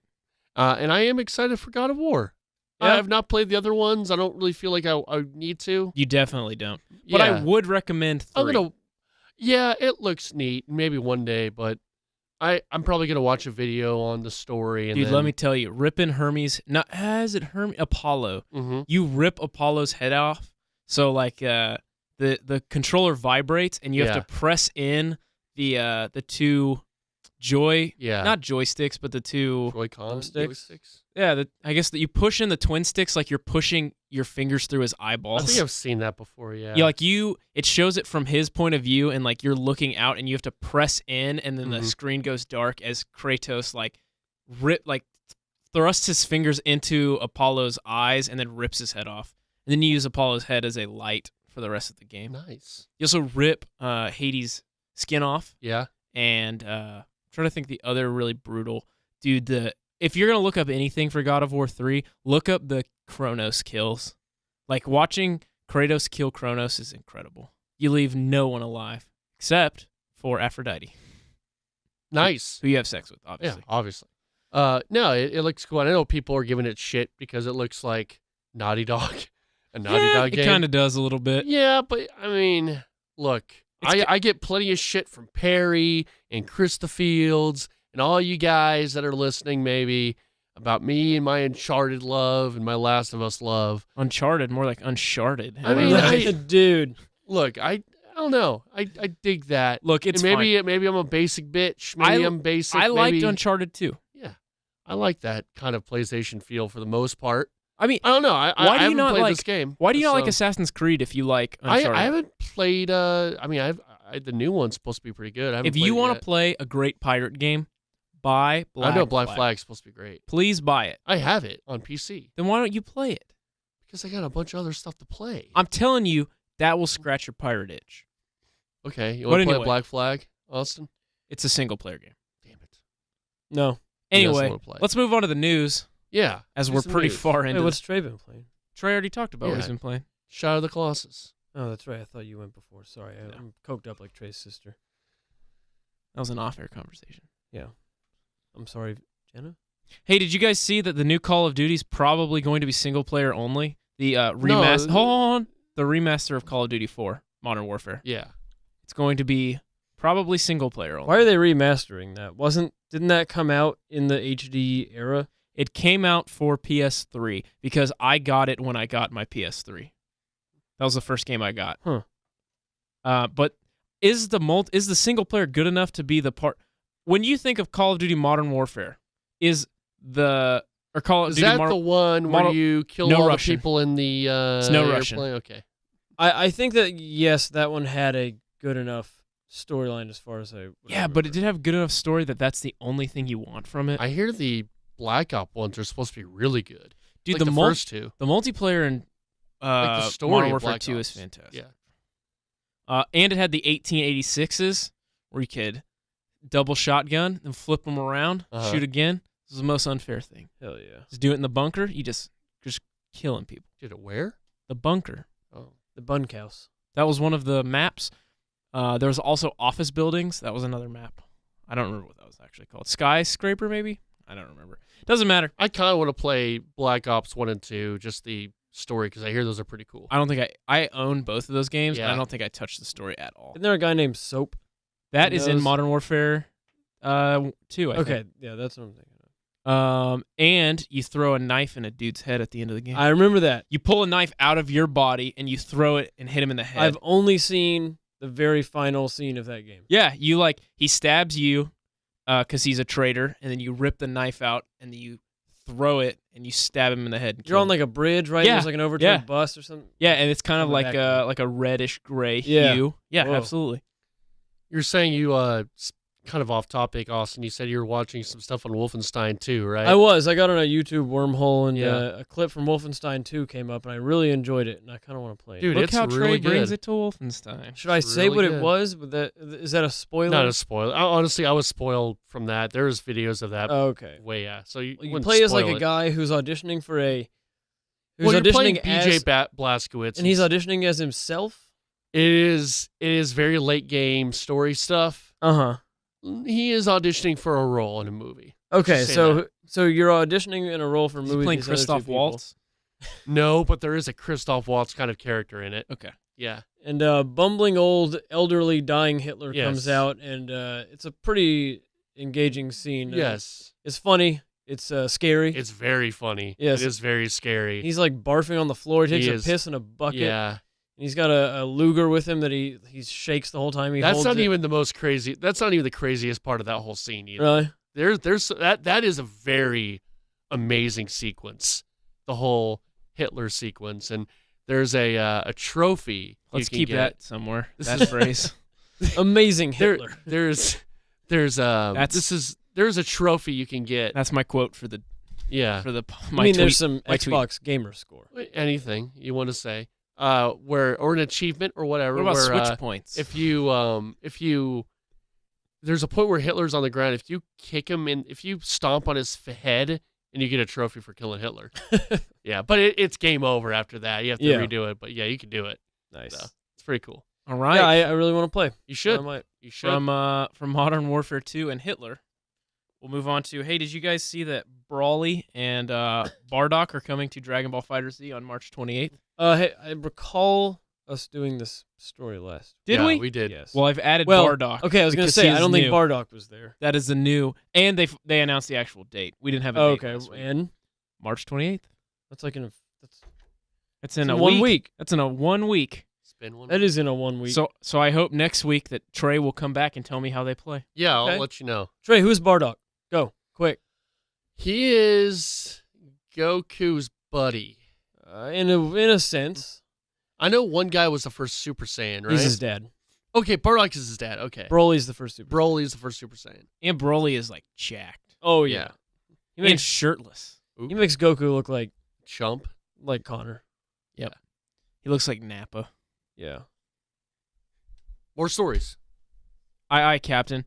and I am excited for God of War. Yeah. I have not played the other ones. I don't really feel like I need to. You definitely don't. But I Yeah. would recommend 3. Yeah, it looks neat. Maybe one day, but I'm probably gonna watch a video on the story. And Dude, then, let me tell you, ripping Hermes, not is it Hermes? Apollo. Mm-hmm. You rip Apollo's head off, so like the controller vibrates, and you have Yeah. to press in the 2 not joysticks, but the 2 Joy-Con Thumbsticks? joysticks. yeah. I guess that you push in the twin sticks like you're pushing your fingers through his I eyeballs. think I've seen that before. Yeah. It shows it from his point of view, and like you're looking out, and you have to press in, and then the Mhm. screen goes dark as Kratos thrusts his fingers into Apollo's eyes, and then rips his head off. And then you use Apollo's head as a light for the rest of the game. Nice. You also rip Hades' skin off, Yeah. and I'm trying to think the other really brutal dude. If you're gonna look up anything for God of War 3, look up the Kronos kills. Like watching Kratos kill Kronos is incredible. You leave no one alive except for Aphrodite, Nice. who you have sex with, Yeah, obviously. obviously. No, it looks cool. And I know people are giving it shit because it looks like Naughty Dog, a Naughty Dog it game. kind of does a little bit. Yeah, but I mean, look, I get plenty of shit from Perry and Krista Fields and all you guys that are listening, maybe about me and my Uncharted love and my Last of Us love. Uncharted, more like Uncharted. I mean, Dude. Look, I don't know. I dig that. look, it's and fine. maybe I'm a basic bitch. Maybe I'm basic. I liked maybe, Uncharted too. Yeah, I like that kind of PlayStation feel for the most part. I mean, I don't know. Why do I you haven't not played like- this game. why do you not like so- Assassin's Creed if you like Uncharted? I haven't played. I mean, the new one's supposed to be pretty good. I haven't If you want to play a great pirate game, buy Black I know Black Flag. Flag's supposed to be great. Please buy it. I have it on PC Then why don't you play it? because I got a bunch of other stuff to play. I'm telling you, that will scratch your pirate itch. Okay, you But want to play anyway. Black Flag, Austin? It's a single player game. Damn it. No. He doesn't Anyway, wanna play. let's move on to the news Yeah, as do we're some pretty news. far Hey, into what's this. Trey been playing? Trey already talked about what he's Yeah. been playing. Shadow of the Colossus. Oh, that's right. I thought you went before. Sorry. I'm coked up like Trey's sister. That was an off-air conversation. Yeah. I'm sorry, Jenna? Hey, did you guys see that the new Call of Duty is probably going to be single player only? The remaster. Hold on. The remaster of Call of Duty 4, Modern Warfare. Yeah, It's going to be probably single player only. Why are they remastering that? Didn't that come out in the HD era? It came out for PS3 because I got it when I got my PS3. That was the first game I got. Huh. But is the single player good enough to be the part? When you think of Call of Duty Modern Warfare, is the Or Call of Is Duty that the one where you kill No all Russian. the people in the No airplane? Russian. Okay. I think that, yes, that one had a good enough storyline as far as I would Yeah, but it remember. did have good enough story that's the only thing you want from it. I hear the Black Ops ones are supposed to be really good. Dude, like the mul- first two. the multiplayer in Like the story Modern of Warfare Black 2 is Ops. fantastic. Yeah. And it had the 1886s where you could double shotgun and flip them around, Uh-huh. shoot again. This is the most unfair thing. Hell yeah. Just do it in the bunker. You just killing people. Did it where? The bunker. Oh. The bunkhouse. That was one of the maps. There was also office buildings. That was another map. I don't remember what that was actually called. Skyscraper, maybe? I don't remember. Doesn't matter. I kind of want to play Black Ops 1 and 2, just the story, because I hear those are pretty cool. I don't think I own both of those games, and I Yeah. don't think I touched the story at all. Isn't there a guy named Soap? That is in those- Modern Warfare 2, I Okay, think. yeah, that's what I'm thinking of. And you throw a knife in a dude's head at the end of the game. I remember that. You pull a knife out of your body and you throw it and hit him in the head. I've only seen the very final scene of that game. Yeah, he stabs you because he's a traitor, and then you rip the knife out and then you throw it and you stab him in the head. And You're kill on him. like a bridge, right? Yeah, There's like an overturned yeah. bus or something. Yeah, and it's kind of Coming like back to a reddish gray Yeah. hue. Yeah, Whoa. absolutely. You're saying you, kind of off topic, Austin, you said you were watching some stuff on Wolfenstein 2, right? I got on a YouTube wormhole and Yeah. a clip from Wolfenstein 2 came up and I really enjoyed it and I kind of want to play it. Dude, Look it's how really Trey brings good. it to Wolfenstein. Should I it's say really what good. it was? Is that a spoiler? Not a spoiler. Honestly, I was spoiled from that. There's videos of that. Oh, okay. Way, yeah. So you, You wouldn't play as like spoil a it. guy who's auditioning for a. Who's Well, you're playing auditioning BJ as, Blazkowicz. and he's auditioning as himself. It is very late game story stuff. Uh-huh. He is auditioning for a role in a movie. Okay, Say so you're auditioning in a role for a Is movie. he playing with these other two Christoph people. Waltz? No, but there is a Christoph Waltz kind of character in it. Okay. Yeah. And bumbling old elderly dying Hitler Yes. comes out, and it's a pretty engaging scene. Yes. It's funny. It's scary. It's very funny. Yes. It is very scary. He's like barfing on the floor. He takes He a is. piss in a bucket. Yeah. And he's got a Luger with him that he shakes the whole time. He That's holds not it. even the most crazy. That's not even the craziest part of that whole scene either. Really. There's that is a very amazing sequence. The whole Hitler sequence, and there's a trophy. Let's you can keep get. that somewhere. This That is- phrase. Amazing There, Hitler. there's there's a trophy you can get. That's my quote for the Yeah. my I mean, tweet. there's some my tweet. Xbox gamer score. Anything you want to say, or an achievement or whatever. What about where, switch points? If you there's a point where Hitler's on the ground. If you kick him in, if you stomp on his head, and you get a trophy for killing Hitler. Yeah, but it's game over after that. You have to Yeah. redo it. But yeah, you can do it. Nice. So it's pretty cool. All right. Yeah, I really want to play. You should. I might. You should. From Modern Warfare 2 and Hitler, we'll move on to, hey, did you guys see that Brawly and Bardock are coming to Dragon Ball FighterZ on March 28th? Hey, I recall us doing this story last. Did yeah, we? We did. Yes. Well, I've added Well, Bardock. Okay, I was gonna because say he I is don't think new. Bardock was there. That is the new, and they announced the actual date. We didn't have a Oh, date okay, last week. and March 28th. that's like in That's it's in in a 1 week. That's in a 1 week. Spin one. That is in a 1 week. So I hope next week that Trey will come back and tell me how they play. Yeah, I'll Okay. let you know. Trey, who's Bardock? Go quick. He is Goku's buddy. In a sense, I know one guy was the first Super Saiyan, right? he's his dad. Okay, Bardock is his dad. Okay. Broly's the first super. Broly's the first Super Saiyan. And Broly is like jacked. Oh Yeah. yeah. He And makes shirtless. he makes Goku look like Chump. Connor. He looks like Nappa. Yeah. More stories. Aye, Captain.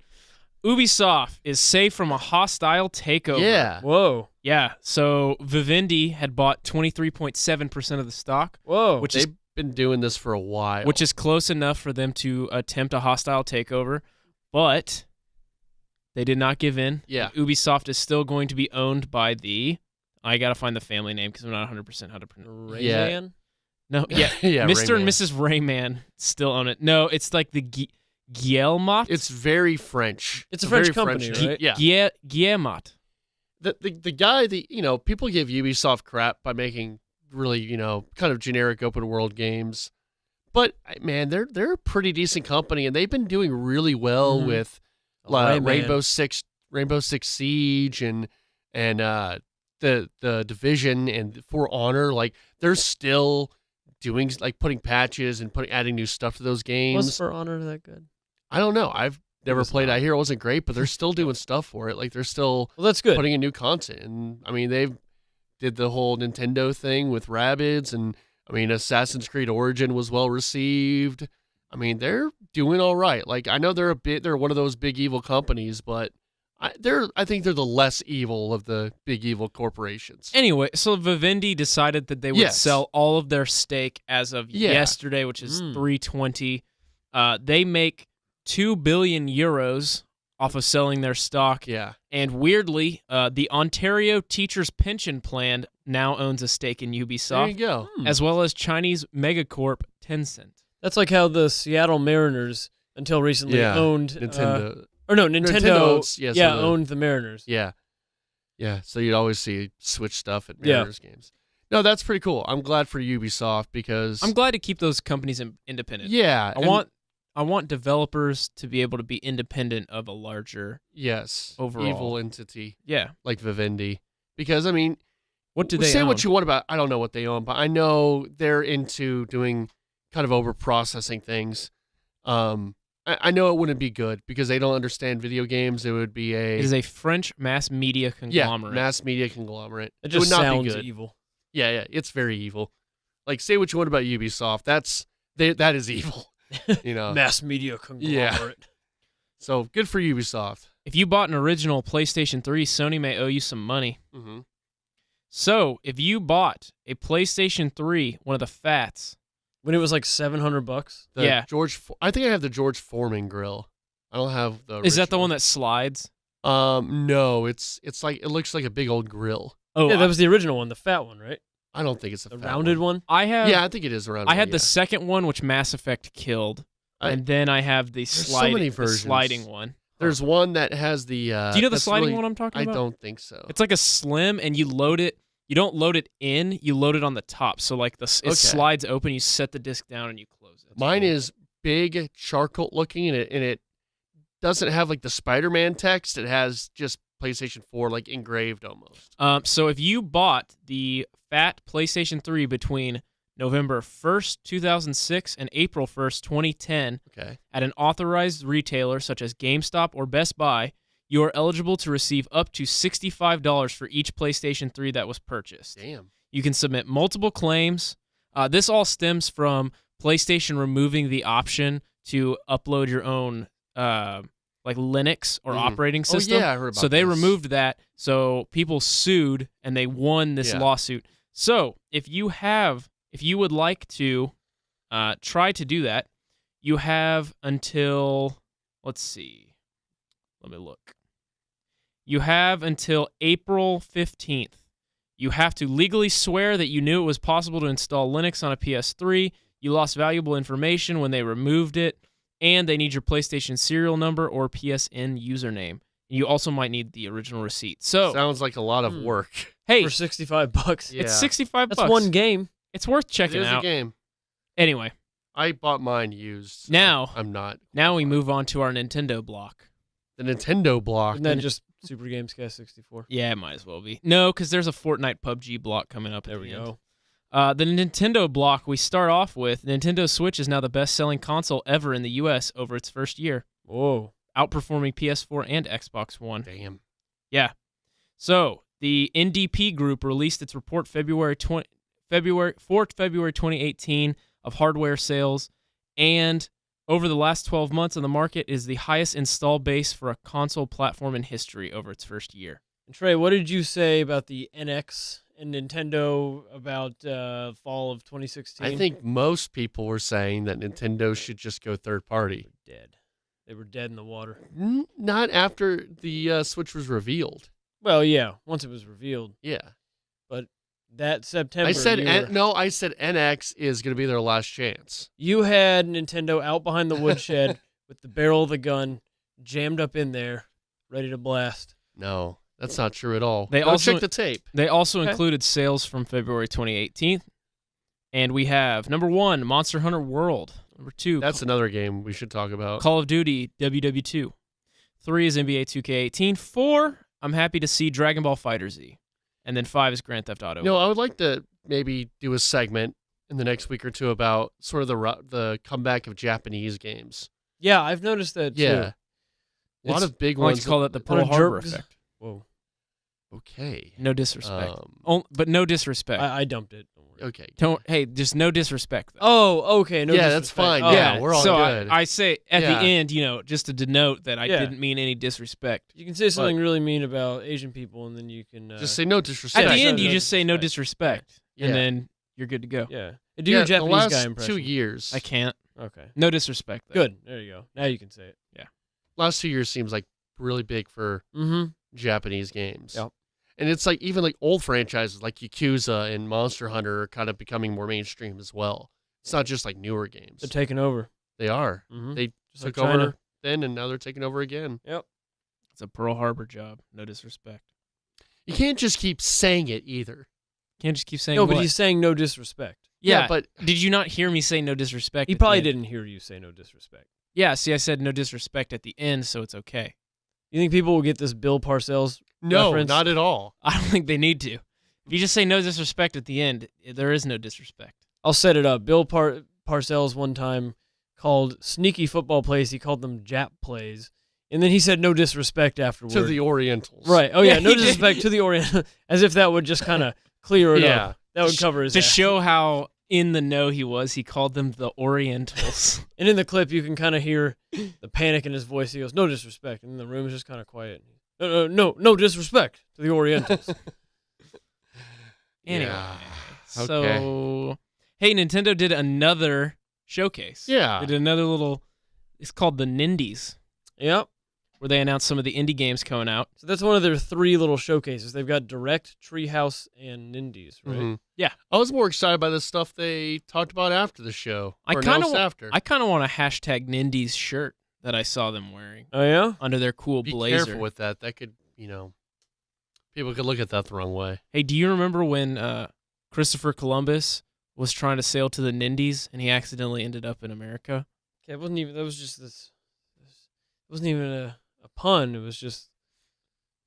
Ubisoft is safe from a hostile takeover. Yeah. Whoa. Yeah. So Vivendi had bought 23.7% of the stock, Whoa. which is They've been doing this for a while. which is close enough for them to attempt a hostile takeover, but they did not give in. Yeah. Ubisoft is still going to be owned by I got to find the family name because I'm not 100% how to pronounce it. Yeah. Rayman? No, yeah. yeah, Mr. and Rayman. Mrs. Rayman still own it. No, it's like the Guillemot. It's very French. It's a French very company, name. right? Yeah. Guillemot. The guy, people give Ubisoft crap by making really, kind of generic open world games. But man, they're a pretty decent company, and they've been doing really well Mhm. with Rayman. Rainbow Six Siege and the Division and For Honor, like they're still doing like putting patches and adding new stuff to those games. Was For Honor that good? I don't know. I've never was played. not. I hear it wasn't great, but they're still doing stuff for it. Like they're still Well, that's good. putting in new content. And I mean, they did the whole Nintendo thing with Rabbids, and I mean, Assassin's Creed Origin was well received. I mean, they're doing all right. Like I know they're one of those big evil companies, but I think they're the less evil of the big evil corporations. Anyway, so Vivendi decided that they would Yes. sell all of their stake as of Yeah. yesterday, which is 320. They make 2 billion euros off of selling their stock. Yeah. And weirdly, the Ontario Teachers Pension Plan now owns a stake in There you Ubisoft, go. as well as Chinese megacorp Tencent. That's like how the Seattle Mariners, until recently, Yeah. owned Nintendo. Nintendo Nintendo owns- yeah, so the- owned the Mariners. Yeah. Yeah. So you'd always see Switch stuff at Yeah. Mariners games. No, that's pretty cool. I'm glad for Ubisoft because I'm glad to keep those companies independent. yeah, I want developers to be able to be independent of a larger. yes, overall. evil entity Yeah. like Vivendi. Because I mean, What do they say own? what you want about. I don't know what they own, but I know they're into doing kind of over processing things. I know it wouldn't be good because they don't understand video games. It would be It is a French mass media conglomerate. mass media conglomerate. It would just not sounds be good. evil. Yeah, it's very evil. Like say what you want about Ubisoft. That is evil. You know. Mass media conglomerate. So good for Ubisoft. If you bought an original PlayStation 3, Sony may owe you some money. Mm-hmm. So, if you bought a PlayStation 3, one of the Fats, When it was like $700. Yeah. I think I have the George Foreman grill. I don't have the. is that the original. one that slides? No, it's like it looks like a big old grill. Oh, Yeah, that was the original one, the fat one, right? I don't think it's a The fat rounded one. I have. Yeah, I think it is around. I had the second one, which Mass Effect killed, and then I have the so many versions. sliding one. There's one that has the. Do you know the that's sliding really- one I'm talking I about? don't think so. It's like a slim, and you load it. You don't load it in. You load it on the top. So like it Okay. slides open. You set the disc down and you close it. Mine is big charcoal looking, and it doesn't have like the Spider-Man text. It has just PlayStation 4 like engraved almost. So if you bought the fat PlayStation 3 between November 1st, 2006 and April 1st, 2010 Okay. at an authorized retailer such as GameStop or Best Buy, you are eligible to receive up to $65 for each PlayStation 3 that was purchased. Damn. You can submit multiple claims. This all stems from PlayStation removing the option to upload your own like Linux or Mhm. operating system. Oh yeah, I heard about So they this. removed that. So people sued and they won this Yeah. lawsuit. So if you would like to try to do that, you have until, let's see, let me look. You have until April 15th. You have to legally swear that you knew it was possible to install Linux on a PS3. You lost valuable information when they removed it, and they need your PlayStation serial number or PSN username. You also might need the original receipt. So, Sounds like a lot of work. hey, For $65. Yeah. it's $65. That's one game. It's worth It checking is out. a game. Anyway, I bought mine used. so Now- I'm not. now we move on to our Nintendo block. The Nintendo block. And then just Super GamesCast 64. Yeah, it might as well be. No, because there's a Fortnite PUBG block coming up. There at we the end. go. The Nintendo block we start off with. Nintendo Switch is now the best-selling console ever in the U.S. over its first year, Whoa. outperforming PS4 and Xbox One. Damn. Yeah. So the NDP Group released its report February 2018 of hardware sales, and over the last 12 months on the market is the highest install base for a console platform in history over its first year. And Trey, what did you say about the NX and Nintendo about fall of 2016? I think most people were saying that Nintendo should just go third party. dead. They were dead in the water. Not after the Switch was revealed. Well, yeah, once it was revealed. Yeah. That September, I said you were- I said NX is going to be their last chance. You had Nintendo out behind the woodshed with the barrel of the gun jammed up in there, ready to blast. No, that's not true at all. They Go also- check the tape. They also Okay. included sales from February 2018, and we have number 1, Monster Hunter World. Number 2, That's another game we should talk about. Call of Duty WW2. 3 is NBA 2K18. 4, I'm happy to see Dragon Ball FighterZ. and then 5 is Grand Theft Auto. No, I would like to maybe do a segment in the next week or two about sort of the comeback of Japanese games. Yeah, I've noticed that too. Yeah. A lot of big I like ones. to call that the on Pearl a Harbor jerk- effect. Whoa, Okay. No disrespect. Um, But no disrespect. I dumped it. Don't worry. Okay. Hey, just no disrespect. Though. Oh, okay. No, Yeah, that's disrespect. fine. Oh, Yeah, we're all so good. I say at Yeah. the end, just to denote that I Yeah. didn't mean any disrespect. You can say something really mean about Asian people, and then you can Just say no disrespect. At the Yeah, end, so you no just say no disrespect. disrespect, Yeah. and then you're good to go. Yeah. Do your the Japanese last guy impression. 2 years. I can't. Okay. No disrespect. Though. Good. There you go. Now you can say it. Last 2 years seems like really big for Mm-hmm. Japanese games. Yep. And it's like even like old franchises like Yakuza and Monster Hunter are kind of becoming more mainstream as well. It's not just like newer games. They're taking over. They are. Mm-hmm. They Just like took over China. then and now they're taking over again. It's a Pearl Harbor job. No disrespect. You can't just keep saying it either. Can't just keep saying. No, but what? he's saying no disrespect. yeah. but Did you not hear me say no disrespect? He at the probably end? didn't hear you say no disrespect. Yeah. See, I said no disrespect at the end, so it's okay. You think people will get this Bill Parcells no, reference? not at all. I don't think they need to. If you just say no disrespect at the end, there is no disrespect. I'll set it up. Bill Parcells one time called sneaky football plays, he called them Jap plays. And then he said no disrespect afterward. To the Orientals. Right. Oh, yeah. Yeah, No he did. disrespect to the Orient. As if that would just kind of clear it Yeah. up. That would cover his To ass. show how in the know he was, he called them the Orientals. And in the clip, you can kind of hear the panic in his voice. He goes, no disrespect. And the room is just kind of quiet. No disrespect to the Orientals. Anyway, Yeah. so hey, Nintendo did another showcase. Yeah. They did another little. It's called the Nindies, Yep. where they announced some of the indie games coming out. So that's one of their 3 little showcases. They've got Direct, Treehouse, and Nindies, right? Mhm. Yeah. I was more excited by the stuff they talked about after the show. I or kinda announced after. I kind of want a hashtag Nindies shirt that I saw them wearing Oh, yeah? under their cool Be blazer. careful with that. That could, people could look at that the wrong way. Hey, do you remember when Christopher Columbus was trying to sail to the Nindies and he accidentally ended up in America? Okay, it wasn't even, that was just this, it wasn't even a pun. It's just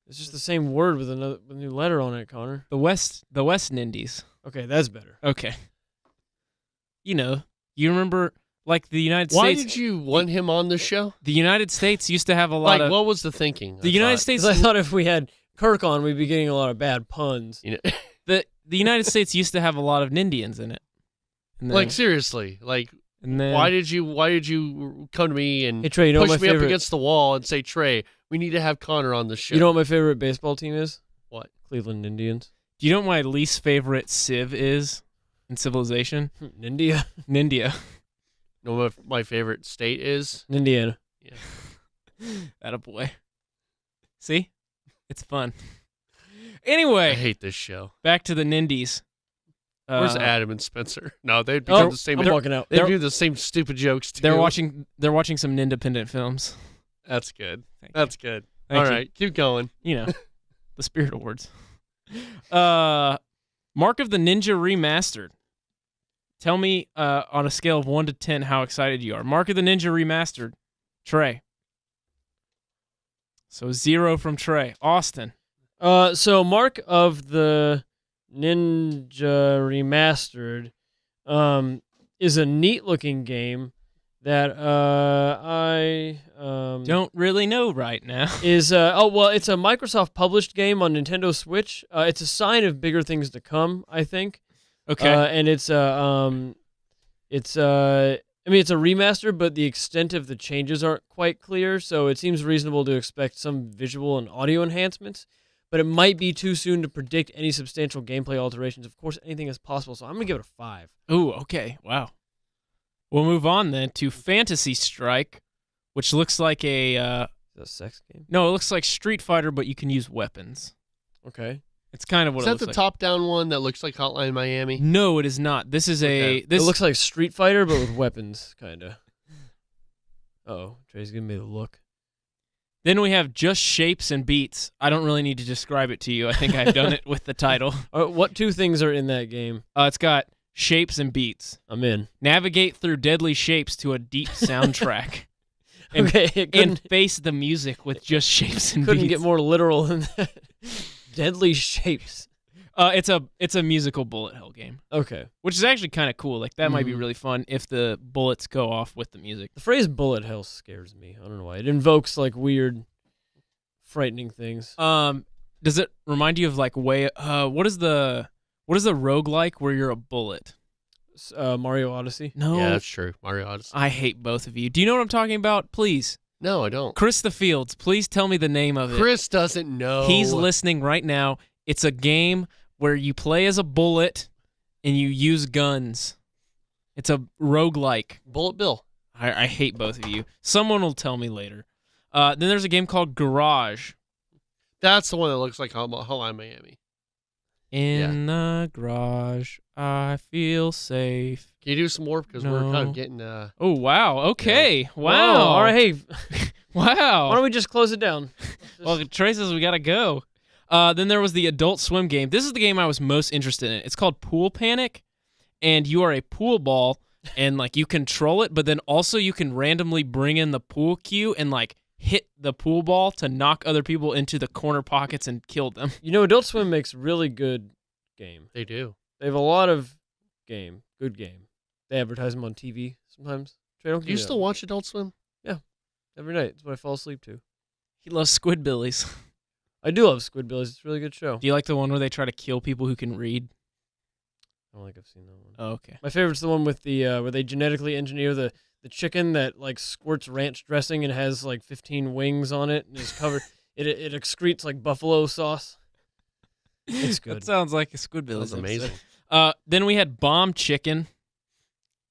the same word with a new letter on it, Connor. The West Nindies. Okay, that's better. Okay. You remember like the United Why States. did you want him on the show? The United States used to have a lot Like, of. what was the thinking? The United States. 'Cause I thought if we had Kirk on, we'd be getting a lot of bad puns. The United States used to have a lot of Nindians in it. And then, Like, seriously. Like, and then why did you come to me and Hey, Trey, you know what push my me up favorite, against the wall and say, Trey, we need to have Connor on the show? you know what my favorite baseball team is? What? Cleveland Indians. Do you know what my least favorite civ is in Civilization? India. Nindia. You know what my favorite state is? Indiana. Attaboy. See? It's fun. I Anyway, hate this show. back to the Nindies. Where's Adam and Spencer? No, they'd be Oh, doing the same. I'm walking out. They do the same stupid jokes too. They're watching some independent films. That's good. Thank That's good. Thank All you. right, keep going. The Spirit Awards. Mark of the Ninja Remastered. Tell me on a scale of 1 to 10 how excited you are. Mark of the Ninja Remastered. Trey. So 0 from Trey. Austin. So Mark of the Ninja Remastered is a neat looking game that I Don't really know right now. is it's a Microsoft published game on Nintendo Switch. It's a sign of bigger things to come, I think. Okay. And it's a remaster, but the extent of the changes aren't quite clear, so it seems reasonable to expect some visual and audio enhancements. But it might be too soon to predict any substantial gameplay alterations. Of course, anything is possible, so I'm gonna give it a 5. Ooh, okay. Wow. We'll move on then to Fantasy Strike, which looks like a Is that a sex game? no, it looks like Street Fighter, but you can use weapons. Okay. It's kind of what Is it that looks the like. top-down one that looks like Hotline Miami? No, it is not. This is Okay. this It looks like Street Fighter, but with weapons, kinda. Oh, Trey's giving me the look. Then we have Just Shapes and Beats. I don't really need to describe it to you. I think I've done it with the title. What 2 things are in that game? It's got shapes and beats. I'm in. Navigate through deadly shapes to a deep soundtrack. And, Okay, it and face the music with just shapes and couldn't beats. get more literal than that. Deadly shapes. It's a musical bullet hell game, Okay. which is actually kind of cool. Like that might be Mhm. really fun if the bullets go off with the music. The phrase bullet hell scares me. I don't know why. It invokes like weird, frightening things. Does it remind you of like what is the roguelike where you're a bullet? Mario Odyssey. No, Yeah, that's true. Mario Odyssey. I hate both of you. Do you know what I'm talking about? Please, No, I don't. Chris the Fields, please tell me the name of it. Chris doesn't know. He's listening right now. It's a game where you play as a bullet and you use guns. It's a roguelike. Bullet Bill. I hate both of you. Someone will tell me later. Then there's a game called Garage. That's the one that looks like Hotline Miami. In the garage, I feel safe. Can you do some more? Because we're kind No. of getting... Oh, wow. Okay. Whoa, Wow. all right. Hey, Wow. why don't we just close it down? Well, Trey says we got to go. Then there was the Adult Swim game. This is the game I was most interested in. It's called Pool Panic, and you are a pool ball, and like you control it, but then also you can randomly bring in the pool cue and like hit the pool ball to knock other people into the corner pockets and kill them. You know, Adult Swim makes really good game. They do. They have a lot of good game. They advertise them on TV sometimes. Trey, don't Do you still watch Adult Swim? every night? It's what I fall asleep to. He loves Squidbillies. I do love Squidbillies. It's a really good show. Do you like the one where they try to kill people who can read? I don't think I've seen that one. Oh, okay. My favorite's the one with the where they genetically engineer the chicken that like squirts ranch dressing and has like 15 wings on it and is covered. it excretes like buffalo sauce. It's good. That sounds like a Squidbillies. That's amazing. Then we had Bomb Chicken.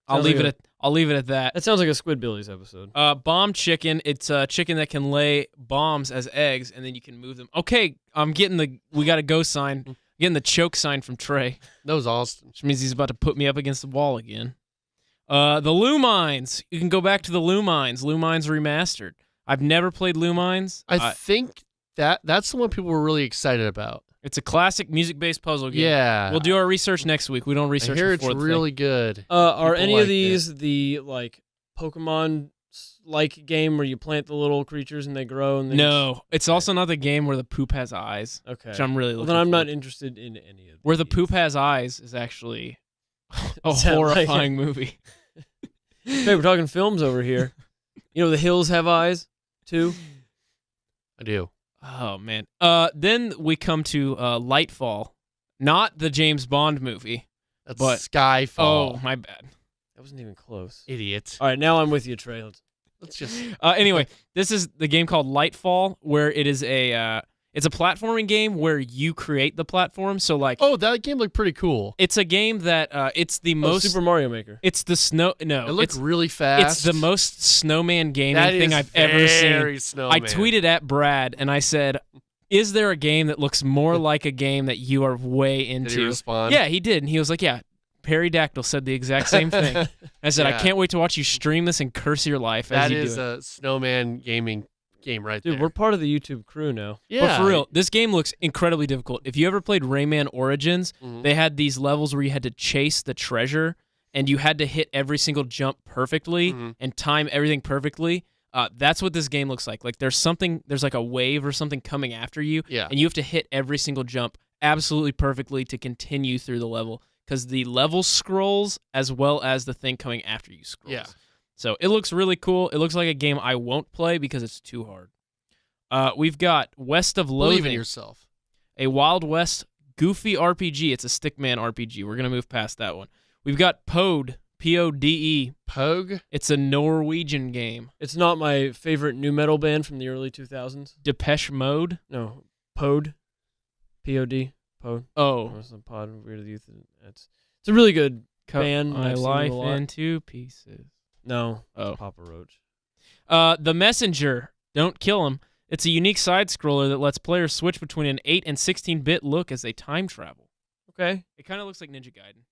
I'll Sounds leave like it at that. That sounds like a Squidbillies episode. Bomb Chicken. It's a chicken that can lay bombs as eggs, and then you can move them. Okay, I'm getting we got a go sign. Getting the choke sign from Trey, That was Austin. which means he's about to put me up against the wall again. The Lumines. You can go back to the Lumines. Lumines Remastered. I've never played Lumines. I think that's the one people were really excited about. It's a classic music-based puzzle game. Yeah. We'll do our research next week. We don't I research hear it's before the thing. really good. Are People any liked of these the like Pokemon like game where you plant the little creatures and they grow and they No, it's also not the game where the poop has eyes, Okay. which I'm really Well, looking then I'm for. not interested in any of Where the these. poop has eyes is actually a Is that like- horrifying movie. Hey, we're talking films over here. You know, The Hills Have Eyes too. I do. Oh man. Then we come to Lightfall, not the James Bond movie. That's But- Skyfall. Oh, my bad. That wasn't even close. Idiot. All right, now I'm with you, Trey. Let's just... Anyway, this is the game called Lightfall, where it is it's a platforming game where you create the platform. So like, Oh, that game looked pretty cool. it's a game that it's the most. Super Mario Maker. It's the snow. No, It looked it's really fast. it's the most snowman gaming That thing is I've ever seen. very Snowman. I tweeted at Brad and I said, "Is there a game that looks more like a game that you are way Did into?" he respond? Yeah, he did, and he was like, "Yeah." Perry Dactyl said the exact same thing. I said, Yeah. "I can't wait to watch you stream this and curse your life as That you is do it." a Snowman gaming game right Dude, there. we're part of the YouTube crew now. yeah. But for real, this game looks incredibly difficult. If you ever played Rayman Origins, Mhm. they had these levels where you had to chase the treasure and you had to hit every single jump perfectly Mhm. and time everything perfectly. That's what this game looks like. Like there's like a wave or something coming after you, Yeah. and you have to hit every single jump absolutely perfectly to continue through the level because the level scrolls as well as the thing coming after you scrolls. Yeah. So it looks really cool. It looks like a game I won't play because it's too hard. We've got West of Believe in Loathing, yourself. a Wild West goofy RPG. It's a stickman RPG. We're going to move past that one. We've got Pode, P-O-D-E. Pogue? It's a Norwegian game. It's not my favorite new metal band from the early 2000s. Depeche Mode. No, Pode, P-O-D, Pode. Oh. It's a pod weird youth. It's a really good Cut band. my I've seen life them a lot. into pieces. No, Oh. it's Papa Roach. The Messenger. Don't kill him. It's a unique side-scroller that lets players switch between an 8 and 16-bit look as they time travel. Okay. It kind of looks like Ninja Gaiden.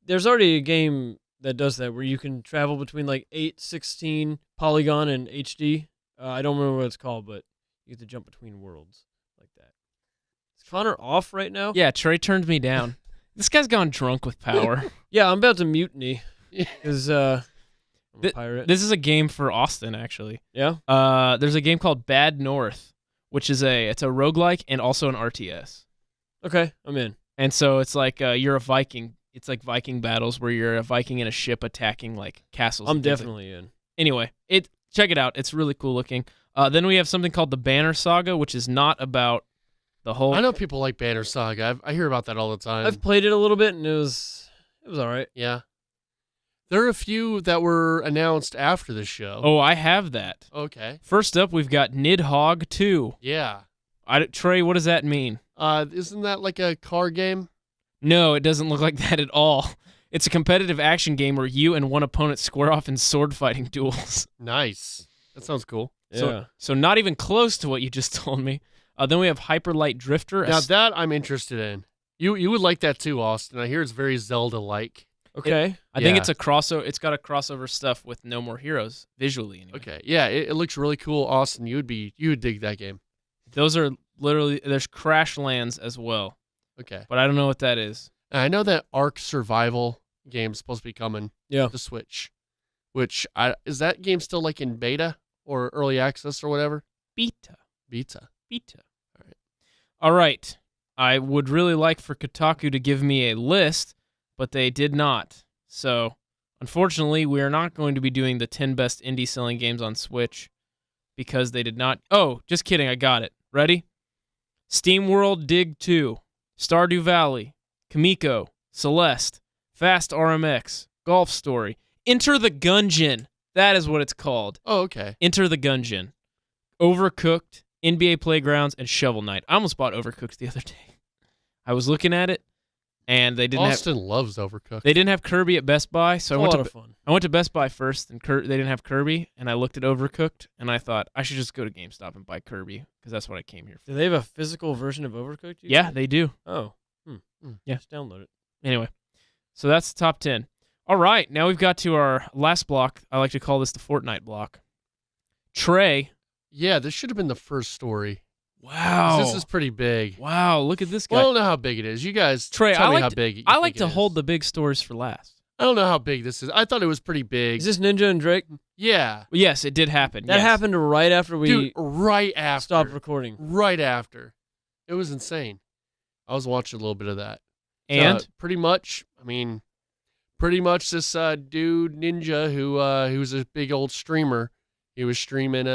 There's already a game that does that where you can travel between like 8, 16, polygon, and HD. I don't remember what it's called, but you get to jump between worlds like that. Is Connor off right now? Yeah, Trey turned me down. This guy's gone drunk with power. Yeah, I'm about to mutiny because I'm a Th- pirate. This is a game for Austin, actually. Yeah? There's a game called Bad North, which is it's a roguelike and also an RTS. Okay, I'm in. And so it's like you're a Viking. It's like Viking battles where you're a Viking in a ship attacking like castles. I'm and things like- definitely in. Anyway, check it out. It's really cool looking. Then we have something called the Banner Saga, which is not about the whole. I know people like Banner Saga. I hear about that all the time. I've played it a little bit, and it was all right. Yeah. There are a few that were announced after the show. Oh, I have that. Okay. First up, we've got Nidhogg 2. Yeah. Trey, what does that mean? Isn't that like a car game? No, it doesn't look like that at all. It's a competitive action game where you and one opponent square off in sword fighting duels. Nice. That sounds cool. Yeah. So not even close to what you just told me. Then we have Hyperlight Drifter. Now that I'm interested in. You would like that too, Austin. I hear it's very Zelda-like. Okay. I think Yeah. it's a crossover. It's got a crossover stuff with No More Heroes visually. Anyway. Okay. Yeah, it looks really cool, Austin. You would dig that game. Those are literally there's Crashlands as well, Okay. but I don't know what that is. And I know that Ark Survival game's supposed to be coming Yeah. to Switch. Which is that game still like in beta or early access or whatever? Beta. All right. I would really like for Kotaku to give me a list, but they did not. So, unfortunately, we are not going to be doing the 10 best indie selling games on Switch because they did not. Oh, just kidding. I got it. Ready? SteamWorld Dig 2, Stardew Valley, Kamiko, Celeste, Fast RMX, Golf Story, Enter the Gungeon. That is what it's called. Oh, okay. Enter the Gungeon, Overcooked, NBA Playgrounds, and Shovel Knight. I almost bought Overcooked the other day. I was looking at it, and they didn't Austin loves Overcooked. They didn't have Kirby at Best Buy, so It's a lot of fun. I went to Best Buy first, and they didn't have Kirby, and I looked at Overcooked, and I thought I should just go to GameStop and buy Kirby because that's what I came here for. Do they have a physical version of Overcooked? you Yeah, said? they do. Oh. Yeah. Just download it. Anyway, so that's the top 10. All right, now we've got to our last block. I like to call this the Fortnite block. Trey. Yeah, this should have been the first story. Wow. This is pretty big. Wow, look at this guy. Well, I don't know how big it is. You guys Trey, tell I me like how to- big you I think like it to is. hold the big stories for last. I don't know how big this is. I thought it was pretty big. Is this Ninja and Drake? Yeah. Yes, it did happen. That yes. happened right after we Dude, right after. stopped recording. Right after. It was insane. I was watching a little bit of that. And pretty much this dude Ninja who's a big old streamer. He was streaming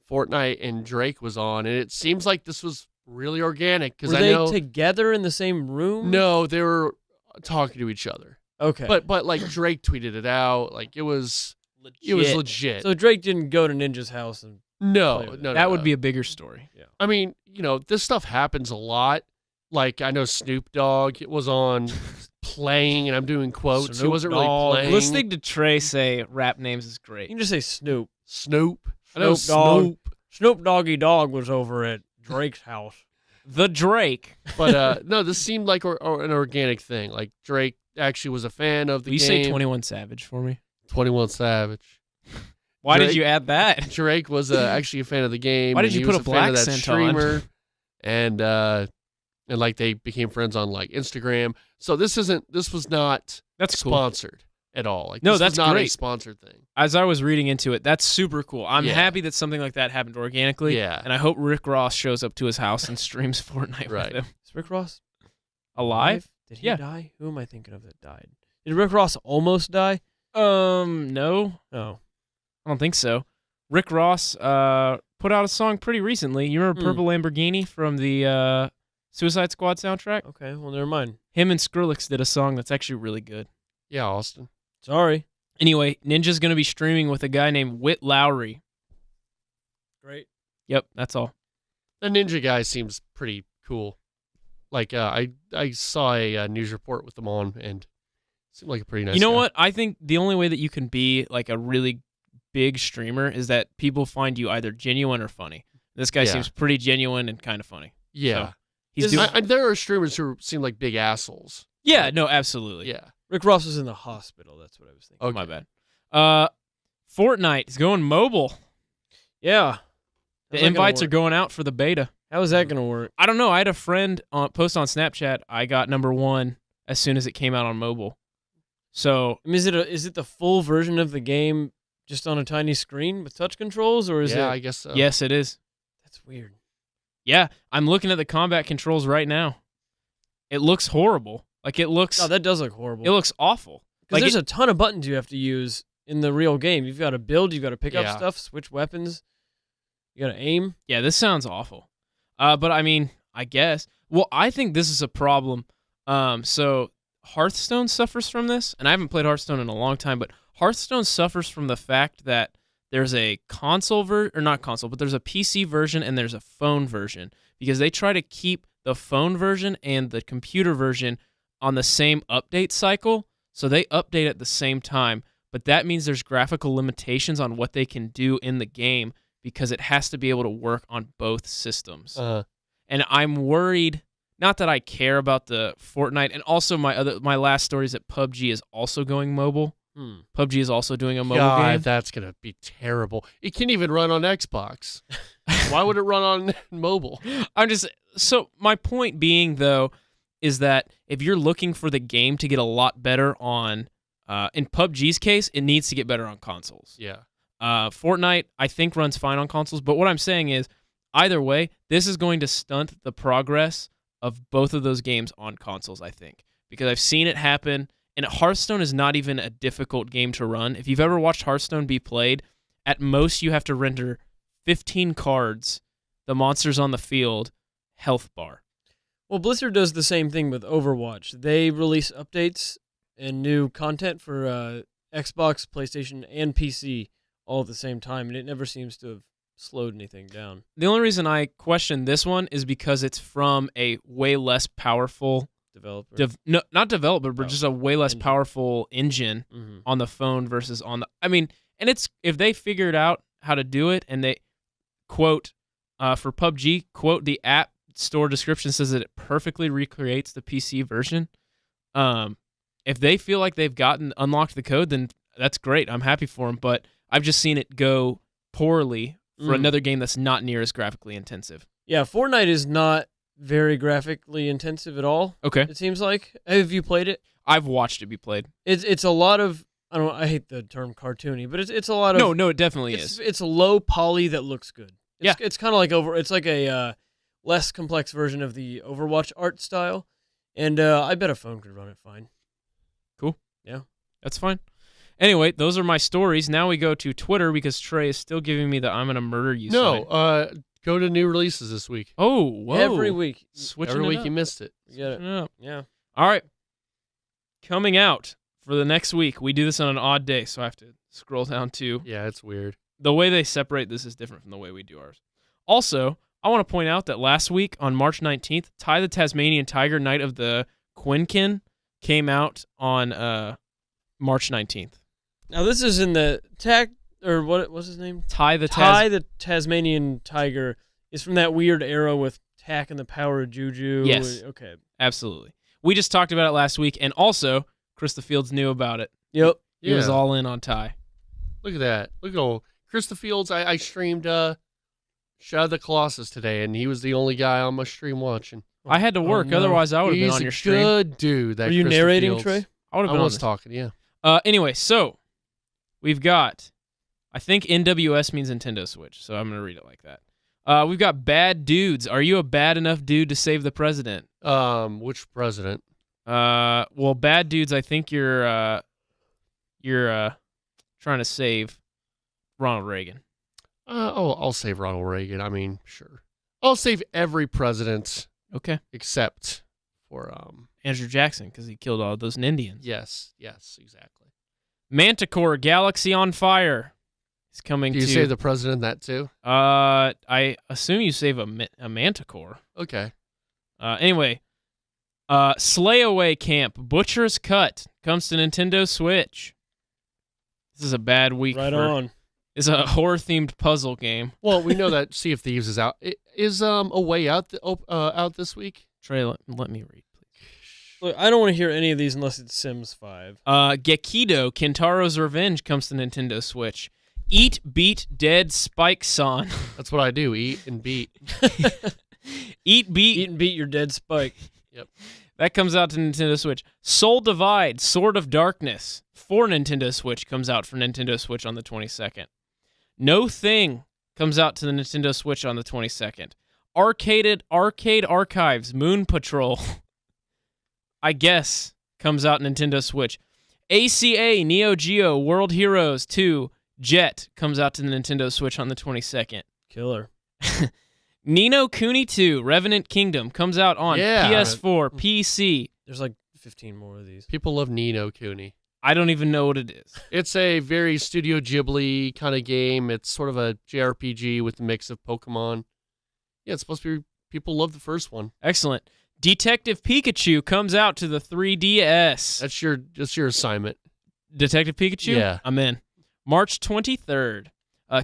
Fortnite and Drake was on, and it seems like this was really organic because Were I they know together in the same room? no, they were talking to each other. Okay. But like Drake tweeted it out, like it was legit. So Drake didn't go to Ninja's house and no, play with it. no, that would be a bigger story. I mean, this stuff happens a lot. Like I know Snoop Dogg was on playing, and I'm doing quotes. He Snoop wasn't Dogg. really playing. Listening to Trey say rap names is you great. can just say Snoop. Snoop. I know Snoop Dogg. Snoop. Snoop Doggy Dogg was over at Drake's house. The Drake. But no, this seemed like an organic thing. Like Drake actually was a fan of the Will you game. say 21 Savage for me? 21 Savage. Why Drake- did you add that? Drake was actually a fan of the game. Why did and you he put was a fan black of that scent on? streamer, and like they became friends on like Instagram. So this was not That's cool. sponsored at all. Like No, this that's was not a great. sponsored thing. As I was reading into it, that's super cool. I'm Yeah. happy that something like that happened organically. Yeah. And I hope Rick Ross shows up to his house and streams Fortnite Right. with him. Is Rick Ross Alive? Did he Yeah. die? Who am I thinking of that died? Did Rick Ross almost die? No. No. I don't think so. Rick Ross put out a song pretty recently. You remember Purple Lamborghini from the Suicide Squad soundtrack? Okay, well, never mind. Him and Skrillex did a song that's actually really good. Yeah, Austin. Sorry. Anyway, Ninja's going to be streaming with a guy named Whit Lowry. Great. Yep, that's all. The Ninja guy seems pretty cool. Like I saw a news report with them on, and it seemed like a pretty nice. You know guy. what? I think the only way that you can be like a really big streamer is that people find you either genuine or funny. This guy Yeah. seems pretty genuine and kind of funny. Yeah. So, he's doing. There are streamers who seem like big assholes. Yeah, no, absolutely. Yeah. Rick Ross was in the hospital. That's what I was thinking. Oh, my bad. Fortnite is going mobile. Yeah. The invites are going out for the beta. How is that going to work? I don't know. I had a friend post on Snapchat. I got #1 as soon as it came out on mobile. So I mean, is it the full version of the game just on a tiny screen with touch controls, or is Yeah, it? I guess so. yes, it is. That's weird. Yeah, I'm looking at the combat controls right now. it looks horrible. Like it looks. Oh, that does look horrible. It looks awful. Because Like there's a ton of buttons you have to use in the real game. You've got to build, you've got to pick up Yeah. stuff, switch weapons, you got to aim. Yeah, this sounds awful. But I mean, I guess. Well, I think this is a problem. So Hearthstone suffers from this, and I haven't played Hearthstone in a long time, but Hearthstone suffers from the fact that there's a console version, or not console, but there's a PC version and there's a phone version, because they try to keep the phone version and the computer version on the same update cycle, so they update at the same time, but that means there's graphical limitations on what they can do in the game because it has to be able to work on both systems. And I'm worried, not that I care about the Fortnite, and also my last story is that PUBG is also going mobile. PUBG is also doing a mobile God, game. that's gonna be terrible. It can't even run on Xbox. Why would it run on mobile? So my point being, though, is that if you're looking for the game to get a lot better on, in PUBG's case, it needs to get better on consoles. Yeah. Fortnite, I think, runs fine on consoles, but what I'm saying is, either way, this is going to stunt the progress of both of those games on consoles, I think, because I've seen it happen, and Hearthstone is not even a difficult game to run. If you've ever watched Hearthstone be played, at most you have to render 15 cards, the monsters on the field, health bar. Well, Blizzard does the same thing with Overwatch. They release updates and new content for Xbox, PlayStation, and PC all at the same time, and it never seems to have slowed anything down. The only reason I question this one is because it's from a way less powerful Developer. not developer, but just a way less engine. powerful engine Mm-hmm. on the phone versus on the. I mean, and it's if they figured out how to do it, and they quote for PUBG quote the app store description says that it perfectly recreates the PC version. If they feel like they've unlocked the code, then that's great. I'm happy for them. But I've just seen it go poorly for another game that's not near as graphically intensive. Yeah, Fortnite is not very graphically intensive at all. Okay, It seems like. Have you played it? I've watched it be played. It's a lot of I hate the term cartoony, but it's a lot of No, it definitely is. It's a low poly that looks good. Yeah. It's kind of like it's like a less complex version of the Overwatch art style, and I bet a phone could run it fine. Cool. Yeah. That's fine. Anyway, those are my stories. Now we go to Twitter because Trey is still giving me the "I'm gonna murder you" sign. No, go to new releases this week. Oh, whoa. Every week. Switching Every it week up. you missed it. You get it. Switching it up. Yeah. All right. Coming out for the next week. We do this on an odd day, so I have to scroll down to Yeah, it's weird. the way they separate this is different from the way we do ours. Also, I want to point out that last week on March 19th, Ty the Tasmanian Tiger Night of the Quinkin came out on March 19th. Now this is in the what's his name? Ty the the Tasmanian Tiger is from that weird era with Tack and the Power of Juju. Yes. Okay. Absolutely. We just talked about it last week, and also Krista Fields knew about it. Yep. He was all in on Ty. Look at that. Look at old Krista Fields. I streamed Shadow of the Colossus today, and he was the only guy on my stream watching. I had to work, no. otherwise I would have been He's on your a stream. good dude. That Are you Krista narrating, Fields. Trey? I would have I been on was this. talking. Yeah. Anyway, so we've got, I think NWS means Nintendo Switch, so I'm going to read it like that. We've got bad dudes. Are you a bad enough dude to save the president? Which president? Well, bad dudes, I think you're trying to save Ronald Reagan. I'll save Ronald Reagan. I mean, sure. I'll save every president Okay. except for Andrew Jackson, because he killed all those Indians. yes, exactly. Manticore, Galaxy on Fire. Is coming Do you to. save the president that too? I assume you save a Manticore. Okay. Anyway, Slay Away Camp, Butcher's Cut comes to Nintendo Switch. This is a bad week. Right on. It's a horror-themed puzzle game. Well, we know that Sea of Thieves is out. Is A Way Out out this week? Trey, let me read, please. Look, I don't want to hear any of these unless it's Sims 5. Gekido, Kintaro's Revenge comes to Nintendo Switch. Eat, Beat, Dead, Spike Son. That's what I do. Eat and beat. Eat, Beat. Eat and beat your dead Spike. Yep. That comes out to Nintendo Switch. Soul Divide, Sword of Darkness for Nintendo Switch comes out for Nintendo Switch on the 22nd. No Thing comes out to the Nintendo Switch on the 22nd. Arcade Archives, Moon Patrol I guess, comes out Nintendo Switch. ACA Neo Geo World Heroes 2 Jet comes out to the Nintendo Switch on the 22nd. Killer. Ni no Kuni 2 Revenant Kingdom comes out on PS4, PC. There's like 15 more of these. People love Ni no Kuni. I don't even know what it is. It's a very Studio Ghibli kind of game. It's sort of a JRPG with a mix of Pokemon. Yeah, it's supposed to be. People love the first one. Excellent. Detective Pikachu comes out to the 3DS. That's your assignment. Detective Pikachu? Yeah. I'm in. March 23rd.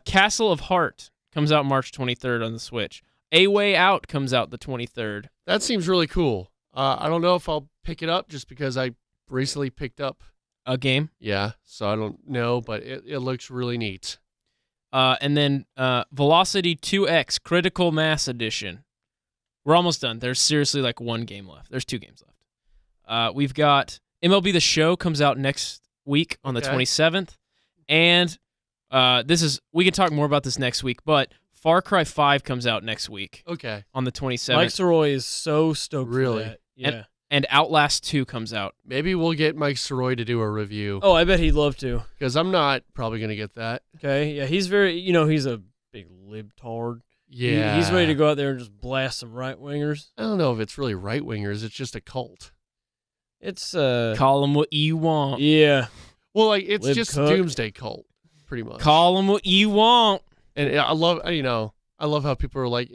Castle of Heart comes out March 23rd on the Switch. A Way Out comes out the 23rd. That seems really cool. I don't know if I'll pick it up just because I recently picked up A game. Yeah, so I don't know, but it looks really neat. And then Velocity 2X Critical Mass Edition. We're almost done. There's seriously like one game left. There's 2 games left. We've got MLB The Show comes out next week on the 27th. And we can talk more about this next week, but Far Cry 5 comes out next week. Okay. On the 27th. Mike Soroy is so stoked Really? for that. Yeah. And Outlast 2 comes out. Maybe we'll get Mike Soroy to do a review. Oh, I bet he'd love to. Because I'm not probably going to get that. Okay. Yeah, he's he's a big libtard. Yeah. He's ready to go out there and just blast some right-wingers. I don't know if it's really right-wingers. It's just a cult. It's, Call them what you want. yeah. Well, like, it's Lib just Cook. a doomsday cult, pretty much. Call them what you want. And I love how people are like,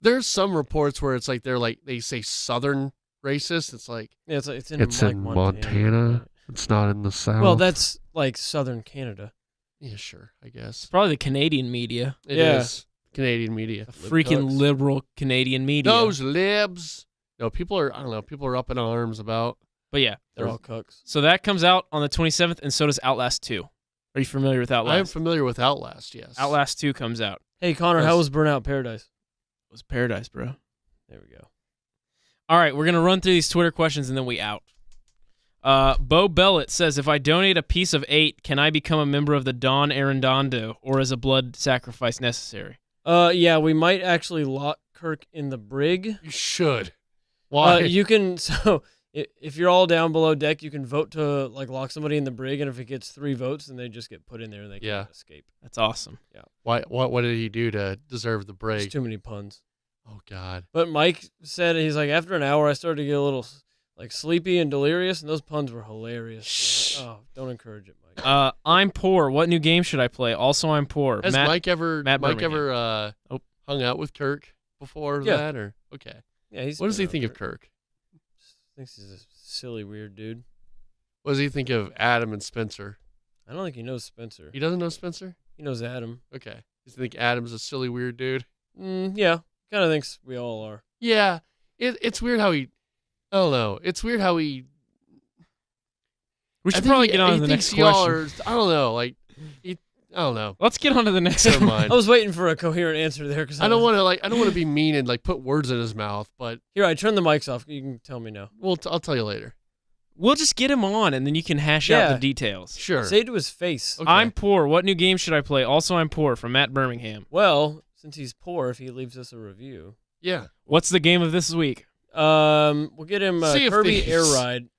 there's some reports where it's like they say Southern racist. It's like, Yeah, it's in Montana. It's not in the South. Well, that's like Southern Canada. Yeah, sure, I guess. Probably the Canadian media. It Yeah. is Canadian media. Freaking Cooks. liberal Canadian media. Those libs. No, people are up in arms about. But yeah. They're all cooks. So that comes out on the 27th, and so does Outlast 2. Are you familiar with Outlast? I am familiar with Outlast, yes. Outlast 2 comes out. Hey, Connor, Yes. how was Burnout Paradise? It was paradise, bro. There we go. All right, we're going to run through these Twitter questions, and then we out. Bo Bellet says, if I donate a piece of 8, can I become a member of the Don Arredondo, or is a blood sacrifice necessary? Yeah, we might actually lock Kirk in the brig. You should. Why? You can, so if you're all down below deck, you can vote to like lock somebody in the brig, and if it gets 3 votes, then they just get put in there and they can't escape. That's awesome. Why? What did he do to deserve the break? There's too many puns. Oh God. But Mike said, he's like, after an hour, I started to get a little like sleepy and delirious, and those puns were hilarious. Shh. Oh, don't encourage it, Mike. I'm poor. What new game should I play? Also, I'm poor. Has Mike ever Birmingham. hung out with Kirk before Yeah. that? Or okay. Yeah, What does he think of Kirk? Thinks he's a silly, weird dude. What does he think of Adam and Spencer? I don't think he knows Spencer. He doesn't know Spencer? He knows Adam. Okay. Does he think Adam's a silly, weird dude? Yeah, kind of thinks we all are. Yeah. It's weird how he. I don't know. It's weird how he. We I should think probably he- get on he to the next thinks y'all question. I don't know. Like, I don't know. Let's get on to the next Never one. mind. I was waiting for a coherent answer there because I don't want to be mean and like put words in his mouth, but Here, I turned the mics off. You can tell me now. I'll tell you later. We'll just get him on, and then you can hash out Yeah. the details. Sure. Say it to his face. Okay. I'm poor. What new game should I play? Also, I'm poor from Matt Birmingham. Well, since he's poor, if he leaves us a review, Yeah. What's the game of this week? we'll get him Sea of Kirby Thieves. Air Ride.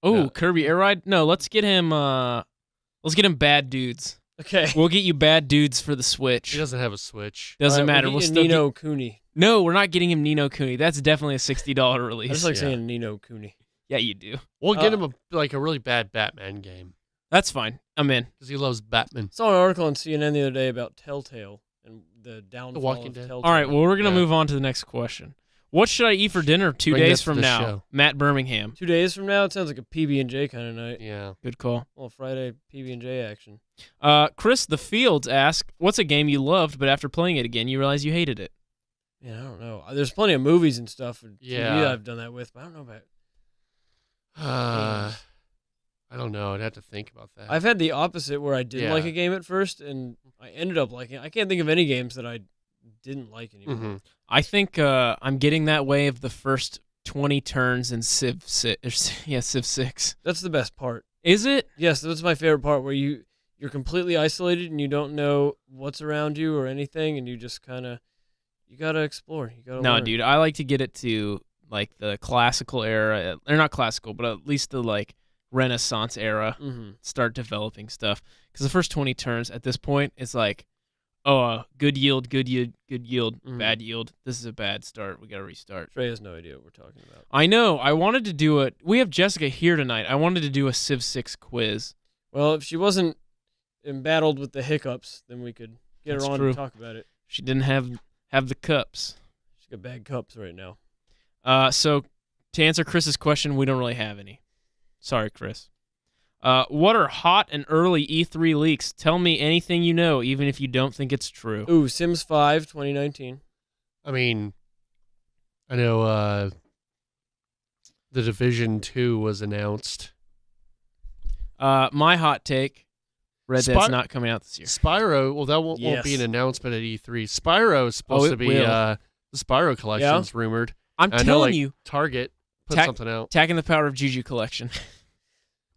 Oh, Yeah. Kirby Air Ride? No, let's get him Bad Dudes. Okay. We'll get you Bad Dudes for the Switch. He doesn't have a Switch. Doesn't All right, matter. We'll We'll get still Nino Cooney. No, we're not getting him Nino Cooney. That's definitely a $60 I release. just like Yeah. saying Nino Cooney. Yeah, you do. We'll get him a really bad Batman game That's fine. I'm in. because he loves Batman. Saw an article on CNN the other day about Telltale and the downfall Walking of Dead. Telltale. All right, well, we're going to Yeah. move on to the next question. What should I eat for dinner 2 Bring days that to from the now? show. Matt Birmingham. 2 days from now, it sounds like a PB&J kind of night. Yeah. Good call. Well, Friday PB&J action. Chris the Fields asked, what's a game you loved, but after playing it again, you realize you hated it? Yeah, I don't know. There's plenty of movies and stuff and TV Yeah. that I've done that with, but I don't know about. I don't know. I'd have to think about that. I've had the opposite where I didn't Yeah. like a game at first, and I ended up liking it. I can't think of any games that I didn't like anymore. Mhm. I think I'm getting that way of the first 20 turns in Civ 6. Yeah, Civ 6. That's the best part. Is it? Yes, that's my favorite part, where you're completely isolated and you don't know what's around you or anything, and you just kind of you gotta explore. You gotta No, learn. dude. I like to get it to like the classical era, or not classical, but at least the like Renaissance era, start developing stuff. Because the first 20 turns at this point, it's like, oh, good yield, bad yield. This is a bad start. We got to restart. Trey has no idea what we're talking about. I know. I wanted to do it. We have Jessica here tonight. I wanted to do a Civ 6 quiz. Well, if she wasn't embattled with the hiccups, then we could get That's her on true. to talk about it. She didn't have the cups. She's got bad cups right now. So to answer Chris's question, we don't really have any. Sorry, Chris. What are hot and early E3 leaks? Tell me anything you know, even if you don't think it's true. Ooh, Sims 5 2019. I mean, I know The Division 2 was announced. My hot take, Red Dead's not coming out this year. Spyro, well, that won't be an announcement at E3. Spyro is supposed to be the Spyro collection's rumored. I'm telling you. Target put something out. Attacking the Power of Juju collection.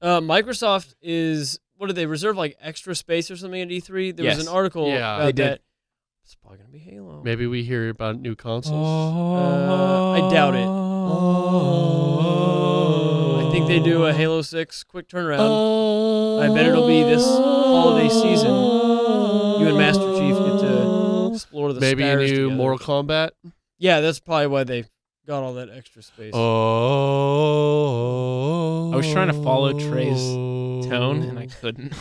Microsoft is, what did they reserve, like extra space or something at E3? There was an article about they did. that. It's probably going to be Halo. Maybe we hear about new consoles. I doubt it. I think they do a Halo 6 quick turnaround. I bet it'll be this holiday season. You and Master Chief get to explore the Maybe a stars new together. Mortal Kombat. Yeah, that's probably why they got all that extra space. Oh. I was trying to follow Trey's tone, and I couldn't.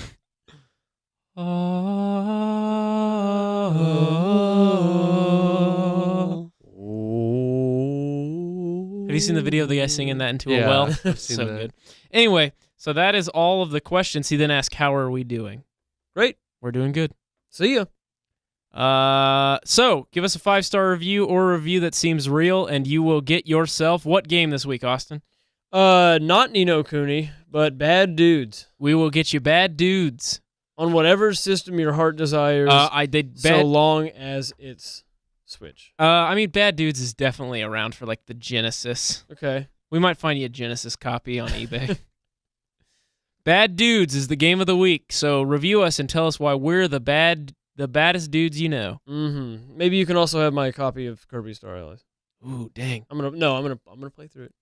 Have you seen the video of the guy singing that into a well? I've seen So that. good. Anyway, so that is all of the questions. He then asked, how are we doing? Great. We're doing good. See ya. So give us a 5-star review or a review that seems real, and you will get yourself what game this week, Austin? Not Ni no Kuni, but Bad Dudes. We will get you Bad Dudes. On whatever system your heart desires, I did so long as it's Switch. I mean, Bad Dudes is definitely around for like the Genesis. Okay. We might find you a Genesis copy on eBay. Bad Dudes is the game of the week, so review us and tell us why we're the baddest dudes you know. Mm-hmm. Maybe you can also have my copy of Kirby Star Allies. Ooh, dang. I'm gonna play through it.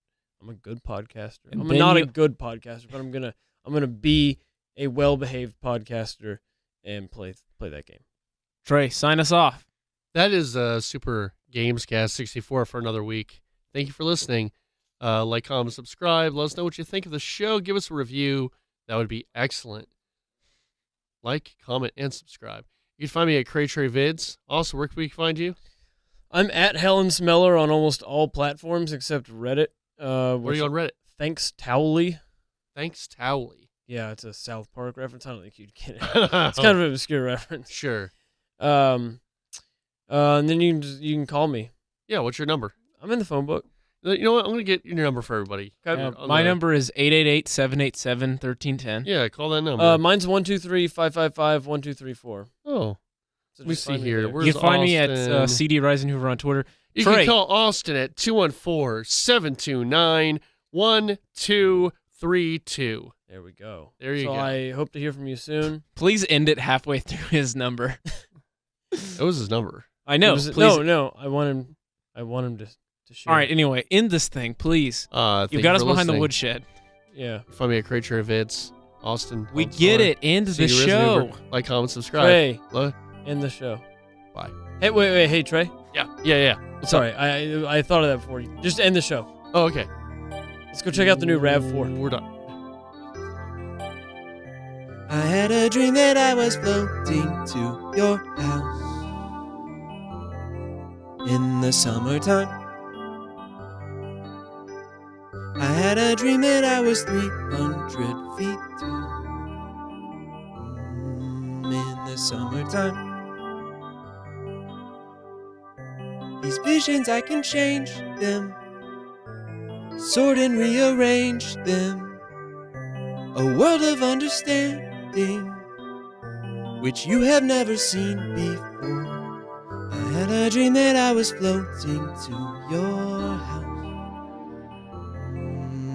I'm a good podcaster. And I'm then not you- a good podcaster, but I'm gonna be a well-behaved podcaster and play that game. Trey, sign us off. That is Super GamesCast 64 for another week. Thank you for listening. Like, comment, subscribe. Let us know what you think of the show. Give us a review. That would be excellent. Like, comment, and subscribe. You can find me at Trey Vids. Also, where can we find you? I'm at Helen Smeller on almost all platforms except Reddit. Where are you on Reddit? Thanks Towley. Thanks, Towley. Yeah, it's a South Park reference. I don't think you'd get it. It's kind of an obscure reference. Sure. And then you can call me. Yeah, what's your number? I'm in the phone book. You know what? I'm going to get your number for everybody. My number is 888-787-1310. Yeah, call that number. Mine's 123-555-1234. Oh, So let me just see find me here. there. Where's You can find me at Austin? CD Risenhoover on Twitter. You Trey. can call Austin at 214-729-1232. There we go. There you so go. I hope to hear from you soon. Please end it halfway through his number. That was his number. I know. Was it- Please. No. I want him to shoot. All right, anyway, end this thing, please. Thank You've got you us for behind the listening. woodshed. Yeah. Find me at Creature Vids. Austin. We I'm get sorry. it. End See the you, show. Risenhoover. Like, comment, subscribe. Trey, Lo- end the show. Bye. Hey, wait. Hey, Trey. Yeah. What's Sorry, up? I thought of that before. Just end the show. Oh, okay. Let's go check out the new RAV4. We're done. I had a dream that I was floating to your house in the summertime. I had a dream that I was 300 feet tall in the summertime. These visions, I can change them, sort and rearrange them. A world of understanding, which you have never seen before. I had a dream that I was floating to your house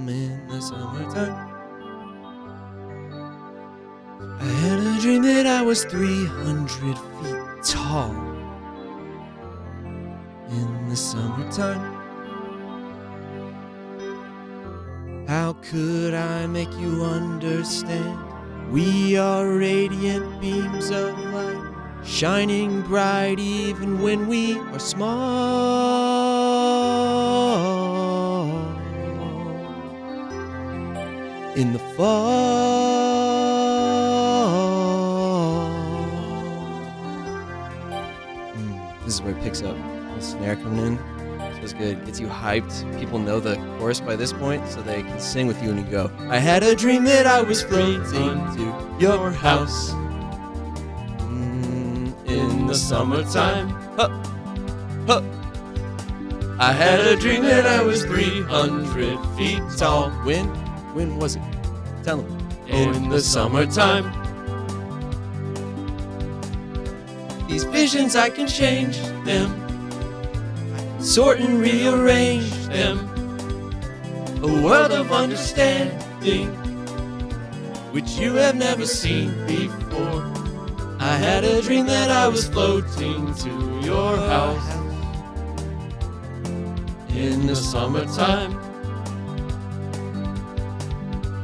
in the summertime. I had a dream that I was 300 feet tall in the summertime. How could I make you understand? We are radiant beams of light, shining bright even when we are small. In the fall. This is where it picks up. The snare coming in. Feels good. Gets you hyped. People know the chorus by this point, so they can sing with you when you go, I had a dream that I was floating to your house in the summertime. Huh. Huh. I had a dream that I was 300 feet tall. When was it? Tell them. In the summertime. These visions, I can change them. Sort and rearrange them. A world of understanding which you have never seen before. I had a dream that I was floating to your house in the summertime.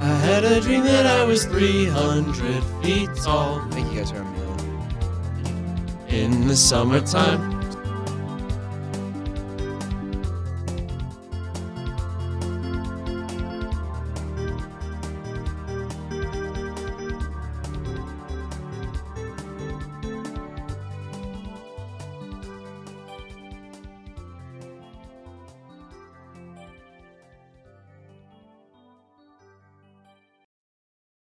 I had a dream that I was 300 feet tall. Thank you guys for having me on. In the summertime.